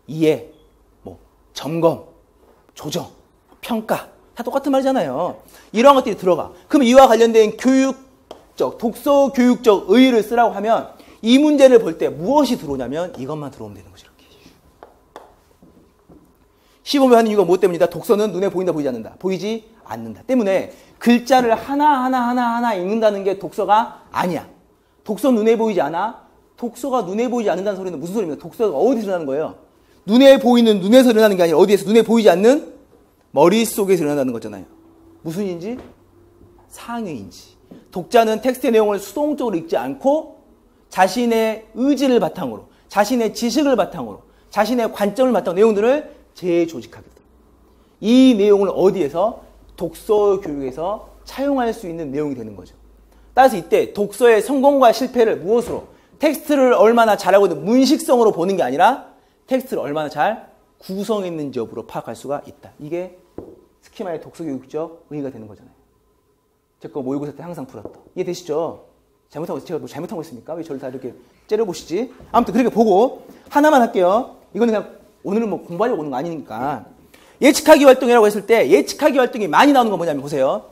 이해, 점검, 조정, 평가. 다 똑같은 말이잖아요. 이러한 것들이 들어가. 그럼 이와 관련된 교육적, 독서 교육적 의의를 쓰라고 하면 이 문제를 볼 때 무엇이 들어오냐면 이것만 들어오면 되는 거죠. 이렇게. 시범을 하는 이유가 무엇 때문이다? 독서는 눈에 보인다, 보이지 않는다. 보이지 않는다. 때문에 글자를 하나 읽는다는 게 독서가 아니야. 독서 눈에 보이지 않아? 독서가 눈에 보이지 않는다는 소리는 무슨 소리입니까? 독서가 어디서 일어나는 거예요? 눈에 보이는 눈에서 일어나는 게 아니라 어디에서? 눈에 보이지 않는 머릿속에서 일어난다는 거잖아요. 무슨 인지? 상의인지. 독자는 텍스트의 내용을 수동적으로 읽지 않고 자신의 의지를 바탕으로, 자신의 지식을 바탕으로, 자신의 관점을 바탕으로 내용들을 재조직하게 됩니다. 이 내용을 어디에서? 독서 교육에서 차용할 수 있는 내용이 되는 거죠. 따라서 이때 독서의 성공과 실패를 무엇으로? 텍스트를 얼마나 잘하고 있는 문식성으로 보는 게 아니라 텍스트를 얼마나 잘 구성했는지 여부로 파악할 수가 있다. 이게 스키마의 독서 교육적 의의가 되는 거잖아요. 제가 모의고사 때 항상 풀었던. 이해되시죠? 제가 뭐 잘못한 거 있습니까? 왜 저를 다 이렇게 째려보시지? 아무튼 그렇게 보고 하나만 할게요. 이거는 그냥 오늘은 공부하려고 오는 거 아니니까. 예측하기 활동이라고 했을 때 예측하기 활동이 많이 나오는 건 뭐냐면 보세요.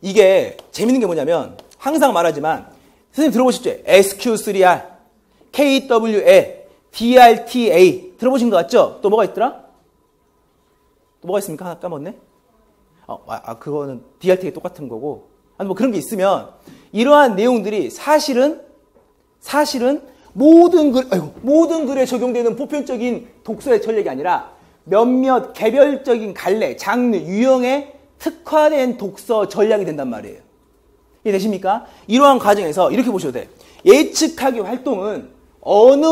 이게 재밌는 게 뭐냐면 항상 말하지만 선생님 들어보셨죠? SQ3R, KWL, DRTA 들어보신 것 같죠? 또 뭐가 있더라? 또 뭐가 있습니까? 하나 까먹었네? 그거는 DRTA 똑같은 거고 아니 그런 게 있으면 이러한 내용들이 사실은 모든 글에 적용되는 보편적인 독서의 전략이 아니라 몇몇 개별적인 갈래, 장르, 유형에 특화된 독서 전략이 된단 말이에요. 이해되십니까? 이러한 과정에서 이렇게 보셔도 돼. 예측하기 활동은 어느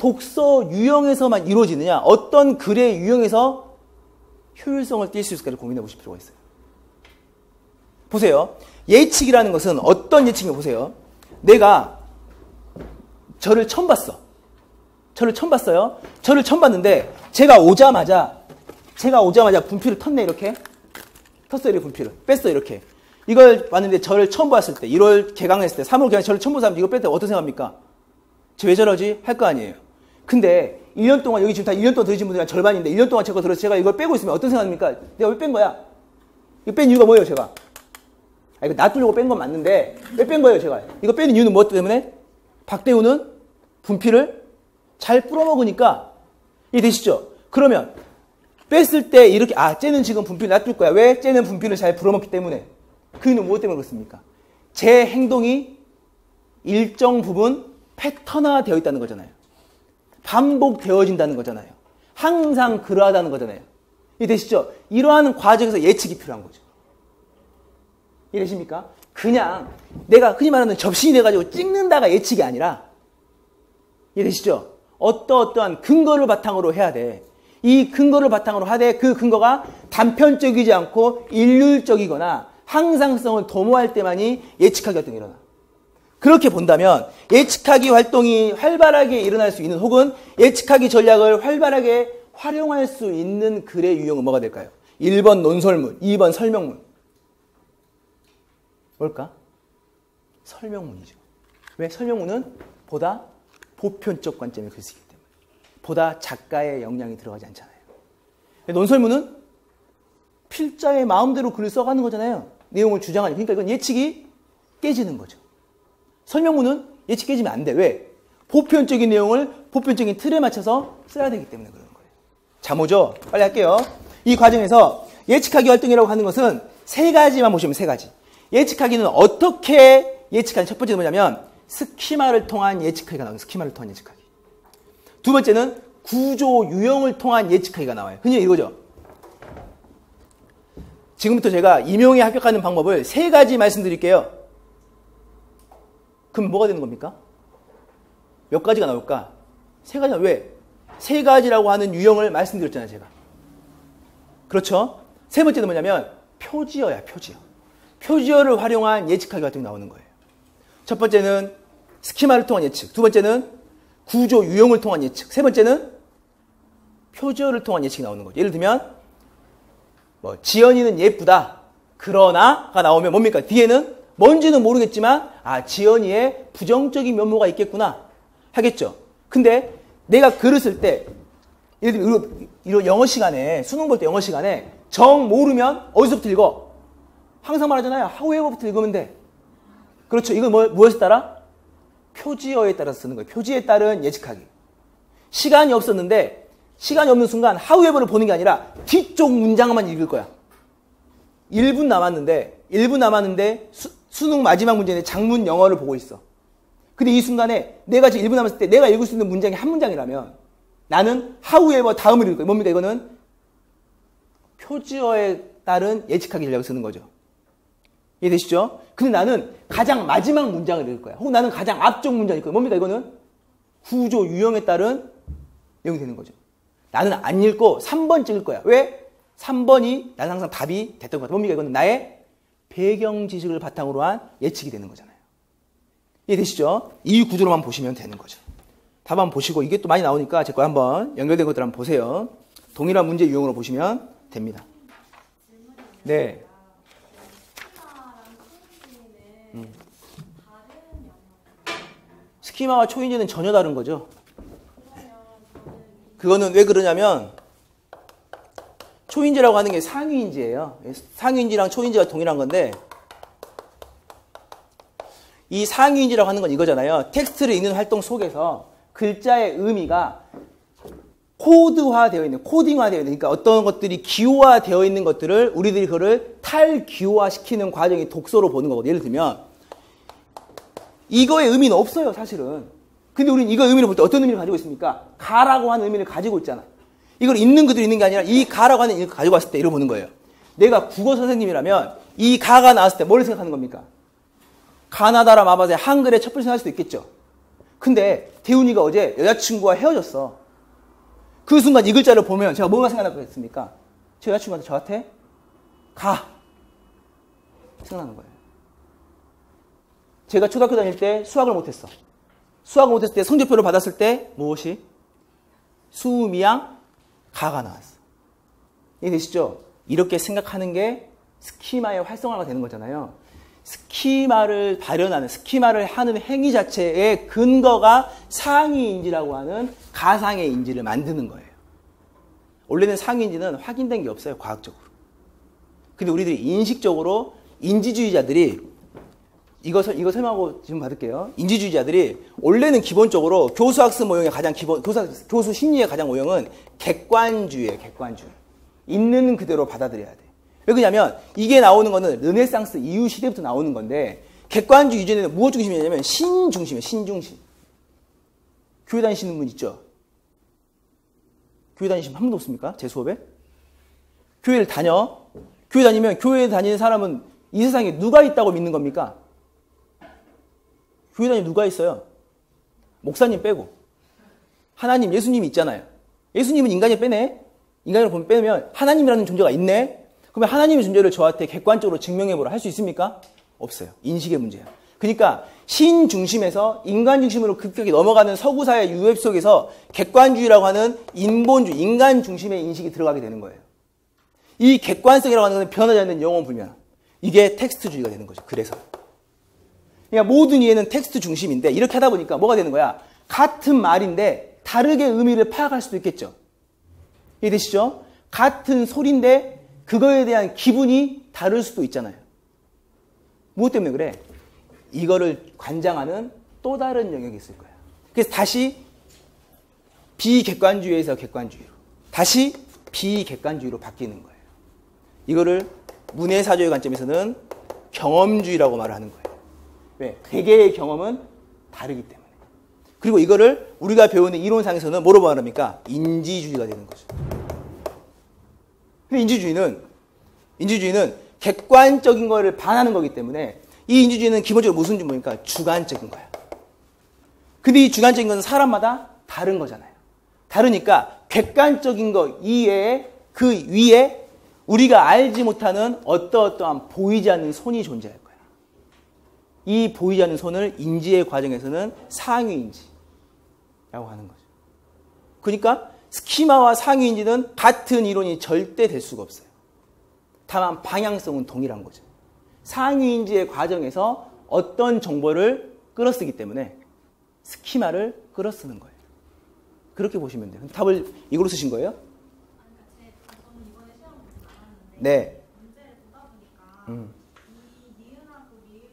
독서 유형에서만 이루어지느냐, 어떤 글의 유형에서 효율성을 띌 수 있을까를 고민해 보실 필요가 있어요. 보세요. 예측이라는 것은 어떤 예측인가 보세요. 내가 저를 처음 봤어. 저를 처음 봤어요. 저를 처음 봤는데 제가 오자마자 분필을 텄네 이렇게. 텄어 이렇게 분필을. 뺐어 이렇게. 이걸 봤는데 저를 처음 봤을 때 1월 개강했을 때 3월 개강 저를 처음 본 사람 이거 뺄 때 어떤 생각합니까? 저 왜 저러지? 할 거 아니에요. 근데 1년 동안 여기 지금 다 1년 동안 들으신 분들이 한 절반인데 1년 동안 제가 들어서 제가 이걸 빼고 있으면 어떤 생각합니까? 내가 왜 뺀 거야? 이거 뺀 이유가 뭐예요 제가? 이거 놔두려고 뺀 건 맞는데 왜 뺀 거예요 제가? 이거 빼는 이유는 뭐 때문에? 박대우는 분필을 잘 뿌려먹으니까 이해되시죠? 그러면 뺐을 때 이렇게 쟤는 지금 분필 놔둘 거야. 왜? 쟤는 분필을 잘 불어먹기 때문에. 그 이유는 무엇 때문에 그렇습니까? 제 행동이 일정 부분 패턴화되어 있다는 거잖아요. 반복되어진다는 거잖아요. 항상 그러하다는 거잖아요. 이해되시죠? 이러한 과정에서 예측이 필요한 거죠. 이해되십니까? 그냥 내가 흔히 말하는 접신이 돼가지고 찍는다가 예측이 아니라 이해되시죠? 어떠한 근거를 바탕으로 해야 돼. 이 근거를 바탕으로 하되 그 근거가 단편적이지 않고 일률적이거나 항상성을 도모할 때만이 예측하기 활동이 일어나. 그렇게 본다면 예측하기 활동이 활발하게 일어날 수 있는 혹은 예측하기 전략을 활발하게 활용할 수 있는 글의 유형은 뭐가 될까요? 1번 논설문, 2번 설명문. 뭘까? 설명문이죠. 왜? 설명문은 보다 보편적 관점의 글쓰기 때문에. 보다 작가의 역량이 들어가지 않잖아요. 논설문은 필자의 마음대로 글을 써가는 거잖아요. 내용을 주장하니. 그러니까 이건 예측이 깨지는 거죠. 설명문은 예측 깨지면 안 돼. 왜? 보편적인 내용을 보편적인 틀에 맞춰서 써야 되기 때문에 그러는 거예요. 자, 뭐죠? 빨리 할게요. 이 과정에서 예측하기 활동이라고 하는 것은 세 가지만 보시면 세 가지. 예측하기는 어떻게 예측하는 첫 번째는 뭐냐면 스키마를 통한 예측하기가 나와요. 스키마를 통한 예측하기. 두 번째는 구조 유형을 통한 예측하기가 나와요. 흔히 이거죠. 지금부터 제가 임용에 합격하는 방법을 세 가지 말씀드릴게요. 그럼 뭐가 되는 겁니까? 몇 가지가 나올까? 세 가지가 왜? 세 가지라고 하는 유형을 말씀드렸잖아요, 제가. 그렇죠? 세 번째는 뭐냐면 표지어야, 표지어. 표지어를 활용한 예측하기 활동이 나오는 거예요. 첫 번째는 스키마를 통한 예측. 두 번째는 구조 유형을 통한 예측. 세 번째는 표지어를 통한 예측이 나오는 거죠. 예를 들면 지연이는 예쁘다. 그러나가 나오면 뭡니까? 뒤에는 뭔지는 모르겠지만 지연이의 부정적인 면모가 있겠구나 하겠죠. 근데 내가 글을 쓸 때 예를 들면 이런 영어 시간에 수능 볼 때 영어 시간에 정 모르면 어디서부터 읽어? 항상 말하잖아요. however부터 읽으면 돼. 그렇죠. 이건 무엇에 따라? 표지어에 따라서 쓰는 거예요. 표지에 따른 예측하기. 시간이 없었는데 시간이 없는 순간 however를 보는 게 아니라 뒤쪽 문장만 읽을 거야. 1분 남았는데 수능 마지막 문제인데 장문 영어를 보고 있어. 근데 이 순간에 내가 지금 1분 남았을 때 내가 읽을 수 있는 문장이 한 문장이라면 나는 however 다음을 읽을 거예요. 뭡니까? 이거는 표지어에 따른 예측하기 전략을 쓰는 거죠. 이해되시죠? 근데 나는 가장 마지막 문장을 읽을 거야. 혹은 나는 가장 앞쪽 문장을 읽을 거야. 뭡니까? 이거는 구조 유형에 따른 내용이 되는 거죠. 나는 안 읽고 3번 찍을 거야. 왜? 3번이 나는 항상 답이 됐던 것 같아. 뭡니까? 이거는 나의 배경 지식을 바탕으로 한 예측이 되는 거잖아요. 이해되시죠? 이 구조로만 보시면 되는 거죠. 답 한번 보시고 이게 또 많이 나오니까 제 거 한번 연결된 것들 한번 보세요. 동일한 문제 유형으로 보시면 됩니다. 네. 스키마와 초인지는 전혀 다른 거죠. 그거는 왜 그러냐면 초인지라고 하는 게 상위인지예요. 상위인지랑 초인지가 동일한 건데 이 상위인지라고 하는 건 이거잖아요. 텍스트를 읽는 활동 속에서 글자의 의미가 코드화되어 있는, 코딩화되어 있는, 그러니까 어떤 것들이 기호화되어 있는 것들을 우리들이 그거를 탈기호화시키는 과정이 독서로 보는 거거든요. 예를 들면 이거의 의미는 없어요, 사실은. 근데 우리는 이거 의미를 볼 때 어떤 의미를 가지고 있습니까? 가라고 하는 의미를 가지고 있잖아. 이걸 있는 그대로 있는 게 아니라 이 가라고 하는 의미를 가지고 왔을 때 이러고 보는 거예요. 내가 국어 선생님이라면 이 가가 나왔을 때 뭘 생각하는 겁니까? 가나다라 마바세 한글의 첫 번째 생각할 수도 있겠죠. 근데 태훈이가 어제 여자친구와 헤어졌어. 그 순간 이 글자를 보면 제가 뭐가 생각날 것 같습니까? 제 여자친구한테 저한테 가 생각나는 거예요. 제가 초등학교 다닐 때 수학을 못했어. 수학을 못했을 때 성적표를 받았을 때 무엇이? 수, 미, 양, 가가 나왔어. 이해되시죠? 이렇게 생각하는 게 스키마의 활성화가 되는 거잖아요. 스키마를 발현하는, 스키마를 하는 행위 자체의 근거가 상위인지라고 하는 가상의 인지를 만드는 거예요. 원래는 상위인지는 확인된 게 없어요, 과학적으로. 근데 우리들이 인식적으로 인지주의자들이 이거 설명하고 지금 받을게요. 인지주의자들이 원래는 기본적으로 교수학습 모형의 가장 기본, 교수 심리의 가장 모형은 객관주의예요, 객관주의. 있는 그대로 받아들여야 돼. 왜 그러냐면 이게 나오는 거는 르네상스 이후 시대부터 나오는 건데 객관주의 이전에는 무엇 중심이냐면 신 중심이에요, 신 중심. 교회 다니시는 분 있죠? 교회 다니시면 한 번도 없습니까? 제 수업에? 교회를 다녀. 교회 다니면 교회에 다니는 사람은 이 세상에 누가 있다고 믿는 겁니까? 교회 다니면 누가 있어요? 목사님 빼고. 하나님, 예수님이 있잖아요. 예수님은 인간이 빼네? 인간으로 보면 빼면 하나님이라는 존재가 있네? 그러면 하나님의 존재를 저한테 객관적으로 증명해보라 할 수 있습니까? 없어요. 인식의 문제야. 그러니까 신 중심에서 인간 중심으로 급격히 넘어가는 서구사의 유협 속에서 객관주의라고 하는 인본주의, 인간 중심의 인식이 들어가게 되는 거예요. 이 객관성이라고 하는 것은 변하지 않는 영원불명. 이게 텍스트주의가 되는 거죠. 그래서. 그러니까 모든 이해는 텍스트 중심인데 이렇게 하다 보니까 뭐가 되는 거야? 같은 말인데 다르게 의미를 파악할 수도 있겠죠. 이해되시죠? 같은 소리인데 그거에 대한 기분이 다를 수도 있잖아요. 무엇 때문에 그래? 이거를 관장하는 또 다른 영역이 있을 거야. 그래서 다시 비객관주의에서 객관주의로, 다시 비객관주의로 바뀌는 거예요. 이거를 문해사조의 관점에서는 경험주의라고 말을 하는 거예요. 왜? 개개의 경험은 다르기 때문에. 그리고 이거를 우리가 배우는 이론상에서는 뭐로 말합니까? 인지주의가 되는 거죠. 근데 인지주의는 객관적인 거를 반하는 거기 때문에 이 인지주의는 기본적으로 무슨 주의입니까? 주관적인 거야. 근데 이 주관적인 건 사람마다 다른 거잖아요. 다르니까 객관적인 거 이외에 그 위에 우리가 알지 못하는 어떠한 보이지 않는 손이 존재할 거야. 이 보이지 않는 손을 인지의 과정에서는 상위인지라고 하는 거죠. 그러니까 스키마와 상위인지는 같은 이론이 절대 될 수가 없어요. 다만 방향성은 동일한 거죠. 상위인지의 과정에서 어떤 정보를 끌어쓰기 때문에 스키마를 끌어쓰는 거예요. 그렇게 보시면 돼요. 답을 이걸로 쓰신 거예요? 저는 이번에 시험 나왔는데 네. 문제를 보다 보니까 이 니은하고 리을에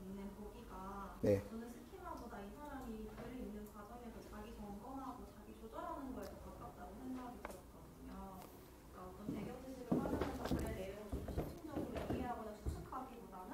있는 보기가 네. 저는 스키마보다 이 사람이 글을 읽는 과정에서 자기 점검하고 자기 조절하는 거에 더 가깝다고 생각이 들었거든요. 그러니까 어떤 배경 지식을 활용해서 글의 내용을 좀 더 심층적으로 이해하거나 수습하기보다는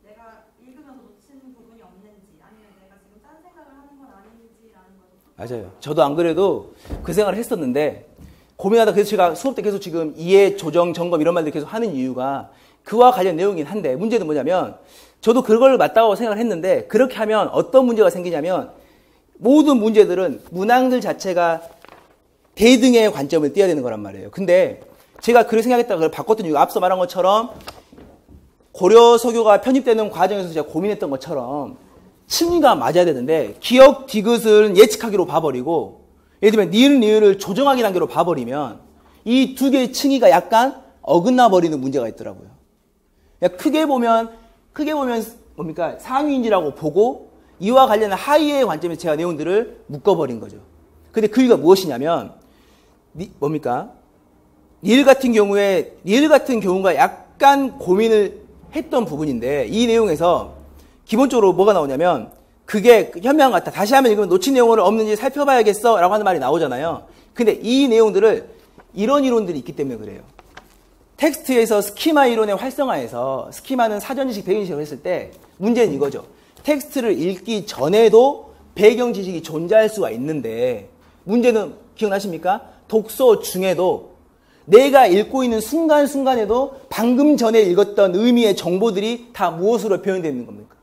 내가 읽으면서 놓치는 부분이 없는지 아니면 내가 지금 딴 생각을 하는 건 아닌지라는 걸 맞아요. 저도 안 그래도 그 생각을 했었는데 고민하다 그래서 제가 수업 때 계속 지금 이해, 조정, 점검 이런 말들 계속 하는 이유가 그와 관련 내용이긴 한데 문제는 뭐냐면 저도 그걸 맞다고 생각을 했는데 그렇게 하면 어떤 문제가 생기냐면 모든 문제들은 문항들 자체가 대등의 관점을 띄어야 되는 거란 말이에요. 근데 제가 그렇게 생각했다가 그걸 바꿨던 이유가 앞서 말한 것처럼 고려 서교가 편입되는 과정에서 제가 고민했던 것처럼 층위가 맞아야 되는데 기억 디귿을 예측하기로 봐버리고 예를 들면 니을 조정하기 단계로 봐버리면 이 두 개의 층위가 약간 어긋나 버리는 문제가 있더라고요. 크게 보면 뭡니까? 상위인지라고 보고 이와 관련한 하위의 관점에서 제가 내용들을 묶어버린 거죠. 근데 그 이유가 무엇이냐면 뭡니까? 니을 같은 경우가 약간 고민을 했던 부분인데 이 내용에서 기본적으로 뭐가 나오냐면 그게 현명한 것 같다. 다시 한번 읽으면 놓친 내용을 없는지 살펴봐야겠어 라고 하는 말이 나오잖아요. 근데 이 내용들을 이런 이론들이 있기 때문에 그래요. 텍스트에서 스키마 이론의 활성화에서 스키마는 사전지식, 배경지식을 했을 때 문제는 이거죠. 텍스트를 읽기 전에도 배경지식이 존재할 수가 있는데 문제는 기억나십니까? 독서 중에도 내가 읽고 있는 순간순간에도 방금 전에 읽었던 의미의 정보들이 다 무엇으로 표현되는 겁니까?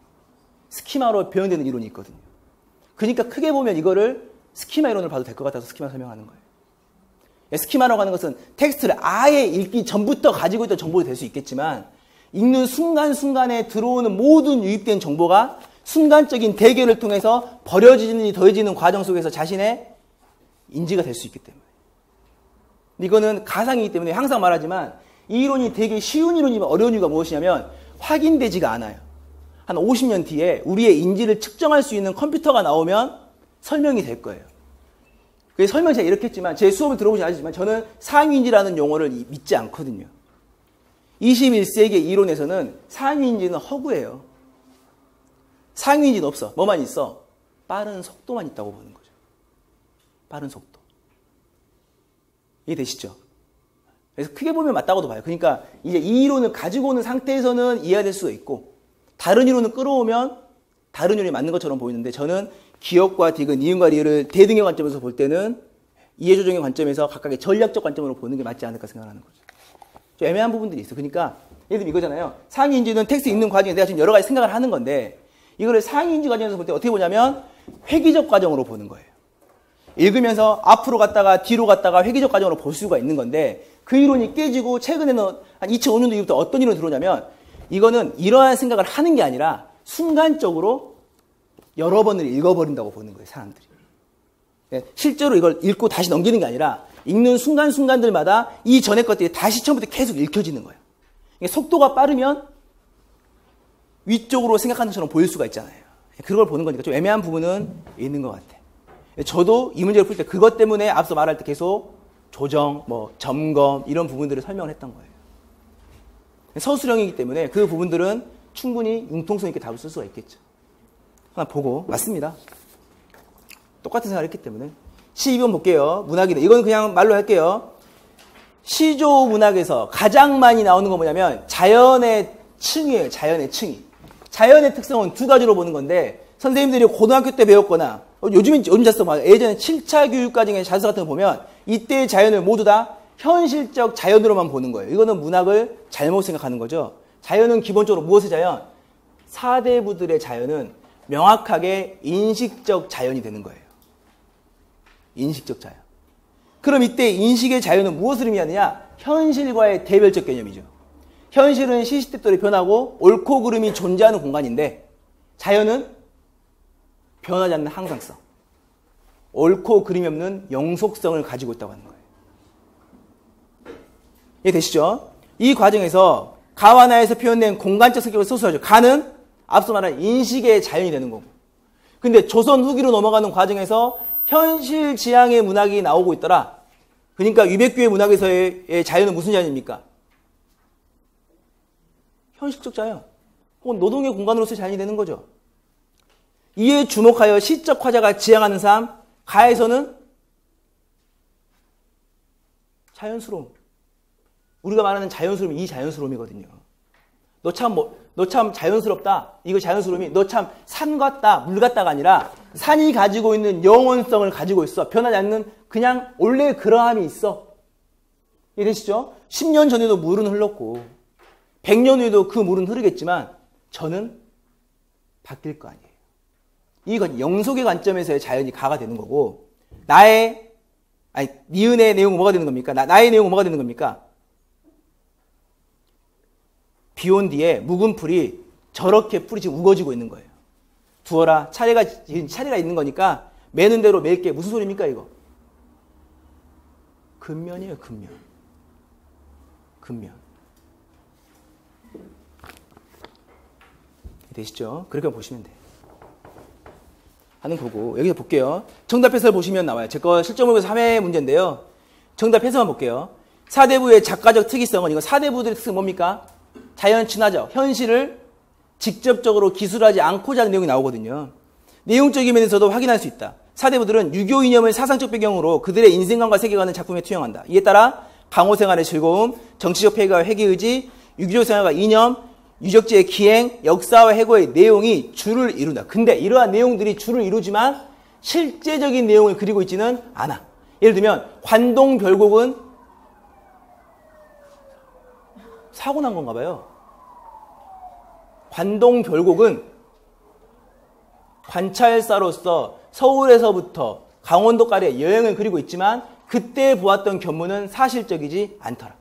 스키마로 표현되는 이론이 있거든요. 그러니까 크게 보면 이거를 스키마 이론을 봐도 될 것 같아서 스키마 설명하는 거예요. 스키마라고 하는 것은 텍스트를 아예 읽기 전부터 가지고 있던 정보도 될 수 있겠지만 읽는 순간순간에 들어오는 모든 유입된 정보가 순간적인 대결을 통해서 버려지는 더해지는 과정 속에서 자신의 인지가 될 수 있기 때문에. 이거는 가상이기 때문에 항상 말하지만 이 이론이 되게 쉬운 이론이지만 어려운 이유가 무엇이냐면 확인되지가 않아요. 한 50년 뒤에 우리의 인지를 측정할 수 있는 컴퓨터가 나오면 설명이 될 거예요. 그래서 설명 제가 이렇게 했지만 제 수업을 들어보지 않으시지만 저는 상위인지라는 용어를 믿지 않거든요. 21세기 이론에서는 상위인지는 허구예요. 상위인지는 없어. 뭐만 있어? 빠른 속도만 있다고 보는 거죠. 빠른 속도. 이해되시죠? 그래서 크게 보면 맞다고도 봐요. 그러니까 이제 이 이론을 가지고 오는 상태에서는 이해가 될 수가 있고 다른 이론을 끌어오면 다른 이론이 맞는 것처럼 보이는데 저는 기억과 디귿, 니은과 리을을 대등의 관점에서 볼 때는 이해조정의 관점에서 각각의 전략적 관점으로 보는 게 맞지 않을까 생각하는 거죠. 좀 애매한 부분들이 있어. 그러니까 예를 들면 이거잖아요. 상위인지는 텍스트 읽는 과정에 내가 지금 여러 가지 생각을 하는 건데 이거를 상위인지 과정에서 볼 때 어떻게 보냐면 회귀적 과정으로 보는 거예요. 읽으면서 앞으로 갔다가 뒤로 갔다가 회귀적 과정으로 볼 수가 있는 건데 그 이론이 깨지고 최근에는 한 2005년도 이후부터 어떤 이론이 들어오냐면 이거는 이러한 생각을 하는 게 아니라 순간적으로 여러 번을 읽어버린다고 보는 거예요, 사람들이. 실제로 이걸 읽고 다시 넘기는 게 아니라 읽는 순간순간들마다 이 전에 것들이 다시 처음부터 계속 읽혀지는 거예요. 속도가 빠르면 위쪽으로 생각하는 것처럼 보일 수가 있잖아요. 그걸 보는 거니까 좀 애매한 부분은 있는 것 같아요. 저도 이 문제를 풀 때 그것 때문에 앞서 말할 때 계속 조정, 점검 이런 부분들을 설명을 했던 거예요. 서술형이기 때문에 그 부분들은 충분히 융통성 있게 답을 쓸 수가 있겠죠. 하나 보고 맞습니다. 똑같은 생각을 했기 때문에 12번 볼게요. 문학이네. 이건 그냥 말로 할게요. 시조 문학에서 가장 많이 나오는 건 뭐냐면 자연의 층이에요. 자연의 층이. 자연의 특성은 두 가지로 보는 건데 선생님들이 고등학교 때 배웠거나 요즘 자습 예전에 7차 교육과정의 자습 같은 거 보면 이때의 자연을 모두 다 현실적 자연으로만 보는 거예요. 이거는 문학을 잘못 생각하는 거죠. 자연은 기본적으로 무엇의 자연? 사대부들의 자연은 명확하게 인식적 자연이 되는 거예요. 인식적 자연. 그럼 이때 인식의 자연은 무엇을 의미하느냐? 현실과의 대별적 개념이죠. 현실은 시시때때로 변하고 옳고 그름이 존재하는 공간인데 자연은 변하지 않는 항상성. 옳고 그름이 없는 영속성을 가지고 있다고 하는 거예요. 이해되시죠? 이 과정에서 가와 나에서 표현된 공간적 성격을 서술하죠. 가는 앞서 말한 인식의 자연이 되는 거고. 근데 조선 후기로 넘어가는 과정에서 현실 지향의 문학이 나오고 있더라. 그러니까 위백교의 문학에서의 자연은 무슨 자연입니까? 현실적 자연. 혹은 노동의 공간으로서의 자연이 되는 거죠. 이에 주목하여 시적 화자가 지향하는 삶, 가에서는 자연스러움. 우리가 말하는 자연스러움이 이 자연스러움이거든요. 너 참 자연스럽다. 이거 자연스러움이 너 참 산 같다, 물 같다가 아니라 산이 가지고 있는 영원성을 가지고 있어. 변하지 않는 그냥 원래 그러함이 있어. 이해되시죠? 10년 전에도 물은 흘렀고 100년 후에도 그 물은 흐르겠지만 저는 바뀔 거 아니에요. 이건 영속의 관점에서의 자연이 가가 되는 거고 니은의 내용은 뭐가 되는 겁니까? 나의 내용은 뭐가 되는 겁니까? 비 온 뒤에 묵은 풀이 저렇게 풀이 지금 우거지고 있는 거예요. 두어라. 차례가 있는 거니까 매는 대로 맬게. 무슨 소리입니까 이거? 근면이에요. 근면. 되시죠? 그렇게 보시면 돼요. 하는 거고 여기서 볼게요. 정답 해설 보시면 나와요. 제 거 실전 모의고사 3회 문제인데요. 정답 해설만 볼게요. 사대부의 작가적 특이성은 이거 사대부들의 특성은 뭡니까? 자연 친화적, 현실을 직접적으로 기술하지 않고자 하는 내용이 나오거든요. 내용적인 면에서도 확인할 수 있다. 사대부들은 유교 이념을 사상적 배경으로 그들의 인생관과 세계관을 작품에 투영한다. 이에 따라 강호 생활의 즐거움, 정치적 폐해와 회개의지, 유교적 생활과 이념, 유적지의 기행, 역사와 해고의 내용이 줄을 이룬다. 근데 이러한 내용들이 줄을 이루지만 실제적인 내용을 그리고 있지는 않아. 예를 들면 관동별곡은 사고 난 건가 봐요. 관동별곡은 관찰사로서 서울에서부터 강원도까지의 여행을 그리고 있지만 그때 보았던 견문은 사실적이지 않더라.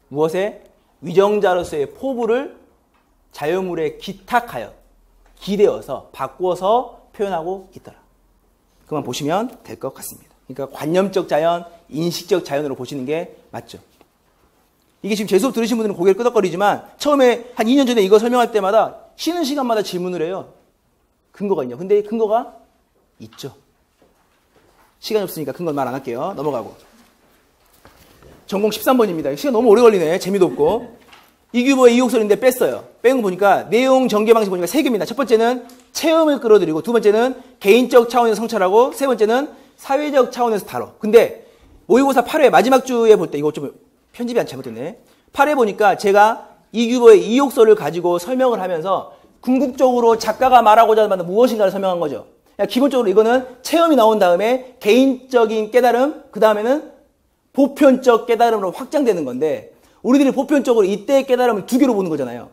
무엇에? 위정자로서의 포부를 자유물에 기탁하여 기대어서 바꾸어서 표현하고 있더라. 그만 보시면 될 것 같습니다. 그러니까 관념적 자연, 인식적 자연으로 보시는 게 맞죠. 이게 지금 제 수업 들으신 분들은 고개를 끄덕거리지만 처음에 한 2년 전에 이거 설명할 때마다 쉬는 시간마다 질문을 해요. 근거가 있냐? 근데 근거가 있죠. 시간이 없으니까 근거는 말 안 할게요. 넘어가고. 전공 13번입니다. 시간 너무 오래 걸리네. 재미도 없고. 이규보의 이욕설인데 뺐어요. 뺀 거 보니까 내용 전개 방식 보니까 3개입니다. 첫 번째는 체험을 끌어들이고, 두 번째는 개인적 차원에서 성찰하고, 세 번째는 사회적 차원에서 다뤄. 근데 모의고사 8회 마지막 주에 볼 때 이거 좀 편집이 안 잘못됐네. 8회 보니까 제가 이규보의 이욕설을 가지고 설명을 하면서 궁극적으로 작가가 말하고자 하는 바는 무엇인가를 설명한 거죠. 기본적으로 이거는 체험이 나온 다음에 개인적인 깨달음, 그 다음에는 보편적 깨달음으로 확장되는 건데, 우리들이 보편적으로 이때의 깨달음을 두 개로 보는 거잖아요.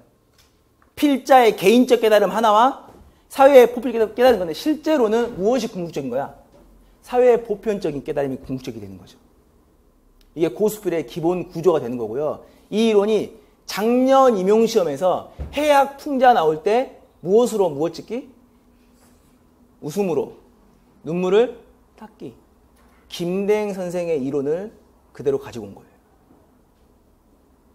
필자의 개인적 깨달음 하나와 사회의 보편적 깨달은 건데, 실제로는 무엇이 궁극적인 거야? 사회의 보편적인 깨달음이 궁극적이 되는 거죠. 이게 고스필의 기본 구조가 되는 거고요. 이 이론이 작년 임용시험에서 해학 풍자 나올 때 무엇으로 무엇 찍기? 웃음으로 눈물을 닦기. 김대행 선생의 이론을 그대로 가지고 온 거예요.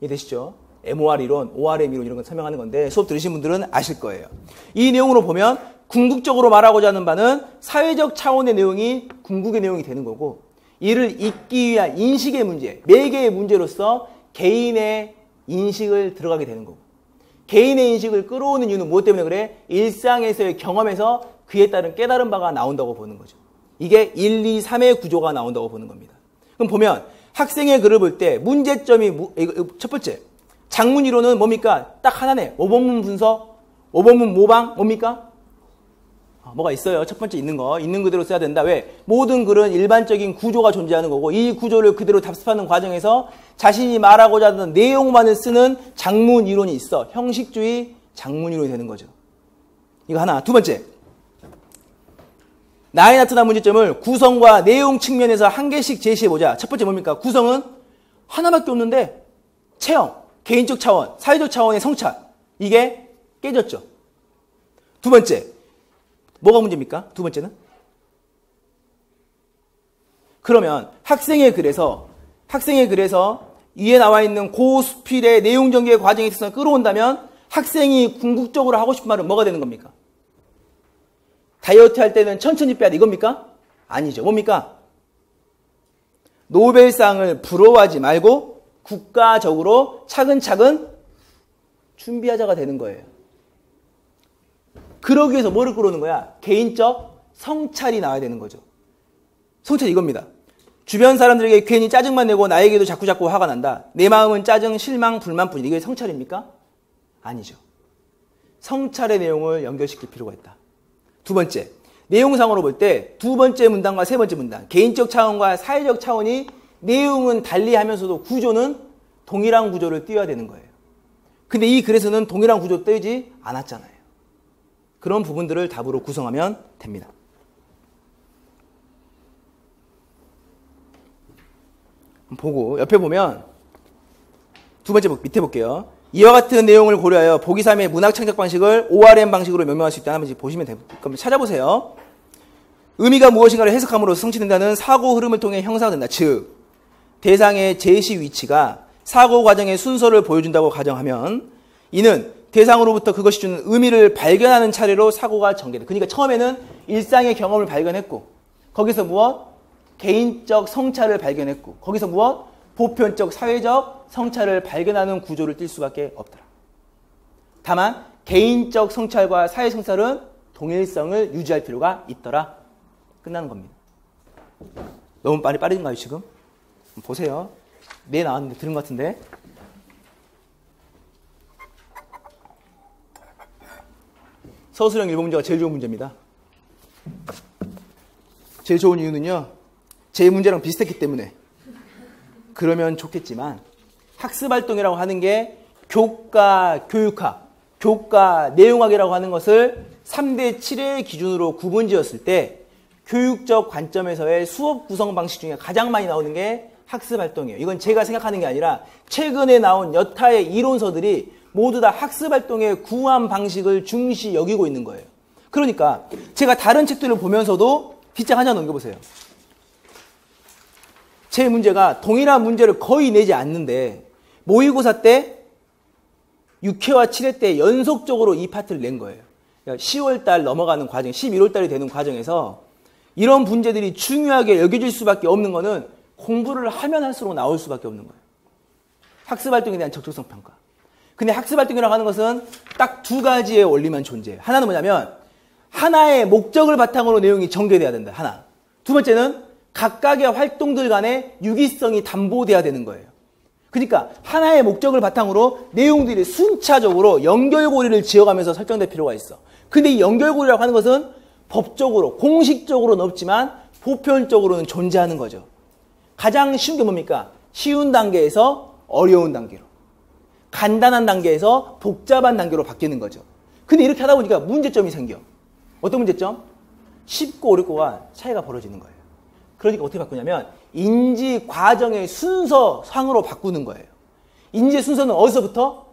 이해되시죠? MOR 이론, ORM 이론 이런 거 설명하는 건데 수업 들으신 분들은 아실 거예요. 이 내용으로 보면 궁극적으로 말하고자 하는 바는 사회적 차원의 내용이 궁극의 내용이 되는 거고, 이를 잊기 위한 인식의 문제, 매개의 문제로서 개인의 인식을 들어가게 되는 거고, 개인의 인식을 끌어오는 이유는 무엇 때문에 그래? 일상에서의 경험에서 그에 따른 깨달은 바가 나온다고 보는 거죠. 이게 1, 2, 3의 구조가 나온다고 보는 겁니다. 그럼 보면 학생의 글을 볼 때 문제점이 첫 번째, 작문 이론은 뭡니까? 딱 하나네. 오본문 분석, 오본문 모방 뭡니까? 뭐가 있어요. 첫 번째 있는 거. 있는 그대로 써야 된다. 왜? 모든 글은 일반적인 구조가 존재하는 거고, 이 구조를 그대로 답습하는 과정에서 자신이 말하고자 하는 내용만을 쓰는 작문 이론이 있어. 형식주의 작문 이론이 되는 거죠. 이거 하나. 두 번째, 나에 나타난 문제점을 구성과 내용 측면에서 한 개씩 제시해보자. 첫 번째 뭡니까? 구성은 하나밖에 없는데 체험, 개인적 차원, 사회적 차원의 성찰, 이게 깨졌죠. 두 번째, 뭐가 문제입니까? 두 번째는? 그러면 학생의 글에서 위에 나와 있는 고수필의 내용 전개 과정에 있어서 끌어온다면 학생이 궁극적으로 하고 싶은 말은 뭐가 되는 겁니까? 다이어트 할 때는 천천히 빼야 돼, 이겁니까? 아니죠. 뭡니까? 노벨상을 부러워하지 말고 국가적으로 차근차근 준비하자가 되는 거예요. 그러기 위해서 뭐를 끌어오는 거야? 개인적 성찰이 나와야 되는 거죠. 성찰이 이겁니다. 주변 사람들에게 괜히 짜증만 내고 나에게도 자꾸자꾸 화가 난다. 내 마음은 짜증, 실망, 불만뿐이다. 이게 성찰입니까? 아니죠. 성찰의 내용을 연결시킬 필요가 있다. 두 번째, 내용상으로 볼 때 두 번째 문단과 세 번째 문단, 개인적 차원과 사회적 차원이 내용은 달리하면서도 구조는 동일한 구조를 띄워야 되는 거예요. 근데 이 글에서는 동일한 구조 띄우지 않았잖아요. 그런 부분들을 답으로 구성하면 됩니다. 보고 옆에 보면 두 번째 밑에 볼게요. 이와 같은 내용을 고려하여 보기 3의 문학 창작 방식을 ORM 방식으로 명명할 수 있다. 한번 보시면 될 겁니다. 찾아보세요. 의미가 무엇인가를 해석함으로써 성취된다는 사고 흐름을 통해 형성된다. 즉, 대상의 제시 위치가 사고 과정의 순서를 보여준다고 가정하면 이는 대상으로부터 그것이 주는 의미를 발견하는 차례로 사고가 전개돼. 그러니까 처음에는 일상의 경험을 발견했고, 거기서 무엇? 개인적 성찰을 발견했고, 거기서 무엇? 보편적 사회적 성찰을 발견하는 구조를 띌 수밖에 없더라. 다만 개인적 성찰과 사회 성찰은 동일성을 유지할 필요가 있더라. 끝나는 겁니다. 너무 빠른가요 지금? 보세요. 네 나왔는데 들은 것 같은데. 서술형 일본 문제가 제일 좋은 문제입니다. 제일 좋은 이유는요, 제 문제랑 비슷했기 때문에. 그러면 좋겠지만 학습활동이라고 하는 게 교과 교육학, 교과 내용학이라고 하는 것을 3대 7의 기준으로 구분지었을 때 교육적 관점에서의 수업 구성 방식 중에 가장 많이 나오는 게 학습 활동이에요. 이건 제가 생각하는 게 아니라 최근에 나온 여타의 이론서들이 모두 다 학습 활동의 구한 방식을 중시 여기고 있는 거예요. 그러니까 제가 다른 책들을 보면서도 뒷장 하나 넘겨보세요. 제 문제가 동일한 문제를 거의 내지 않는데 모의고사 때 6회와 7회 때 연속적으로 이 파트를 낸 거예요. 10월 달 넘어가는 과정, 11월 달이 되는 과정에서 이런 문제들이 중요하게 여겨질 수밖에 없는 거는 공부를 하면 할수록 나올 수밖에 없는 거예요. 학습활동에 대한 적절성 평가. 근데 학습활동이라고 하는 것은 딱 두 가지의 원리만 존재해요. 하나는 뭐냐면 하나의 목적을 바탕으로 내용이 전개돼야 된다. 하나. 두 번째는 각각의 활동들 간의 유기성이 담보돼야 되는 거예요. 그러니까 하나의 목적을 바탕으로 내용들이 순차적으로 연결고리를 지어가면서 설정될 필요가 있어. 근데 이 연결고리라고 하는 것은 법적으로, 공식적으로는 없지만 보편적으로는 존재하는 거죠. 가장 쉬운 게 뭡니까? 쉬운 단계에서 어려운 단계로, 간단한 단계에서 복잡한 단계로 바뀌는 거죠. 근데 이렇게 하다 보니까 문제점이 생겨. 어떤 문제점? 쉽고 어렵고가 차이가 벌어지는 거예요. 그러니까 어떻게 바꾸냐면 인지 과정의 순서상으로 바꾸는 거예요. 인지의 순서는 어디서부터?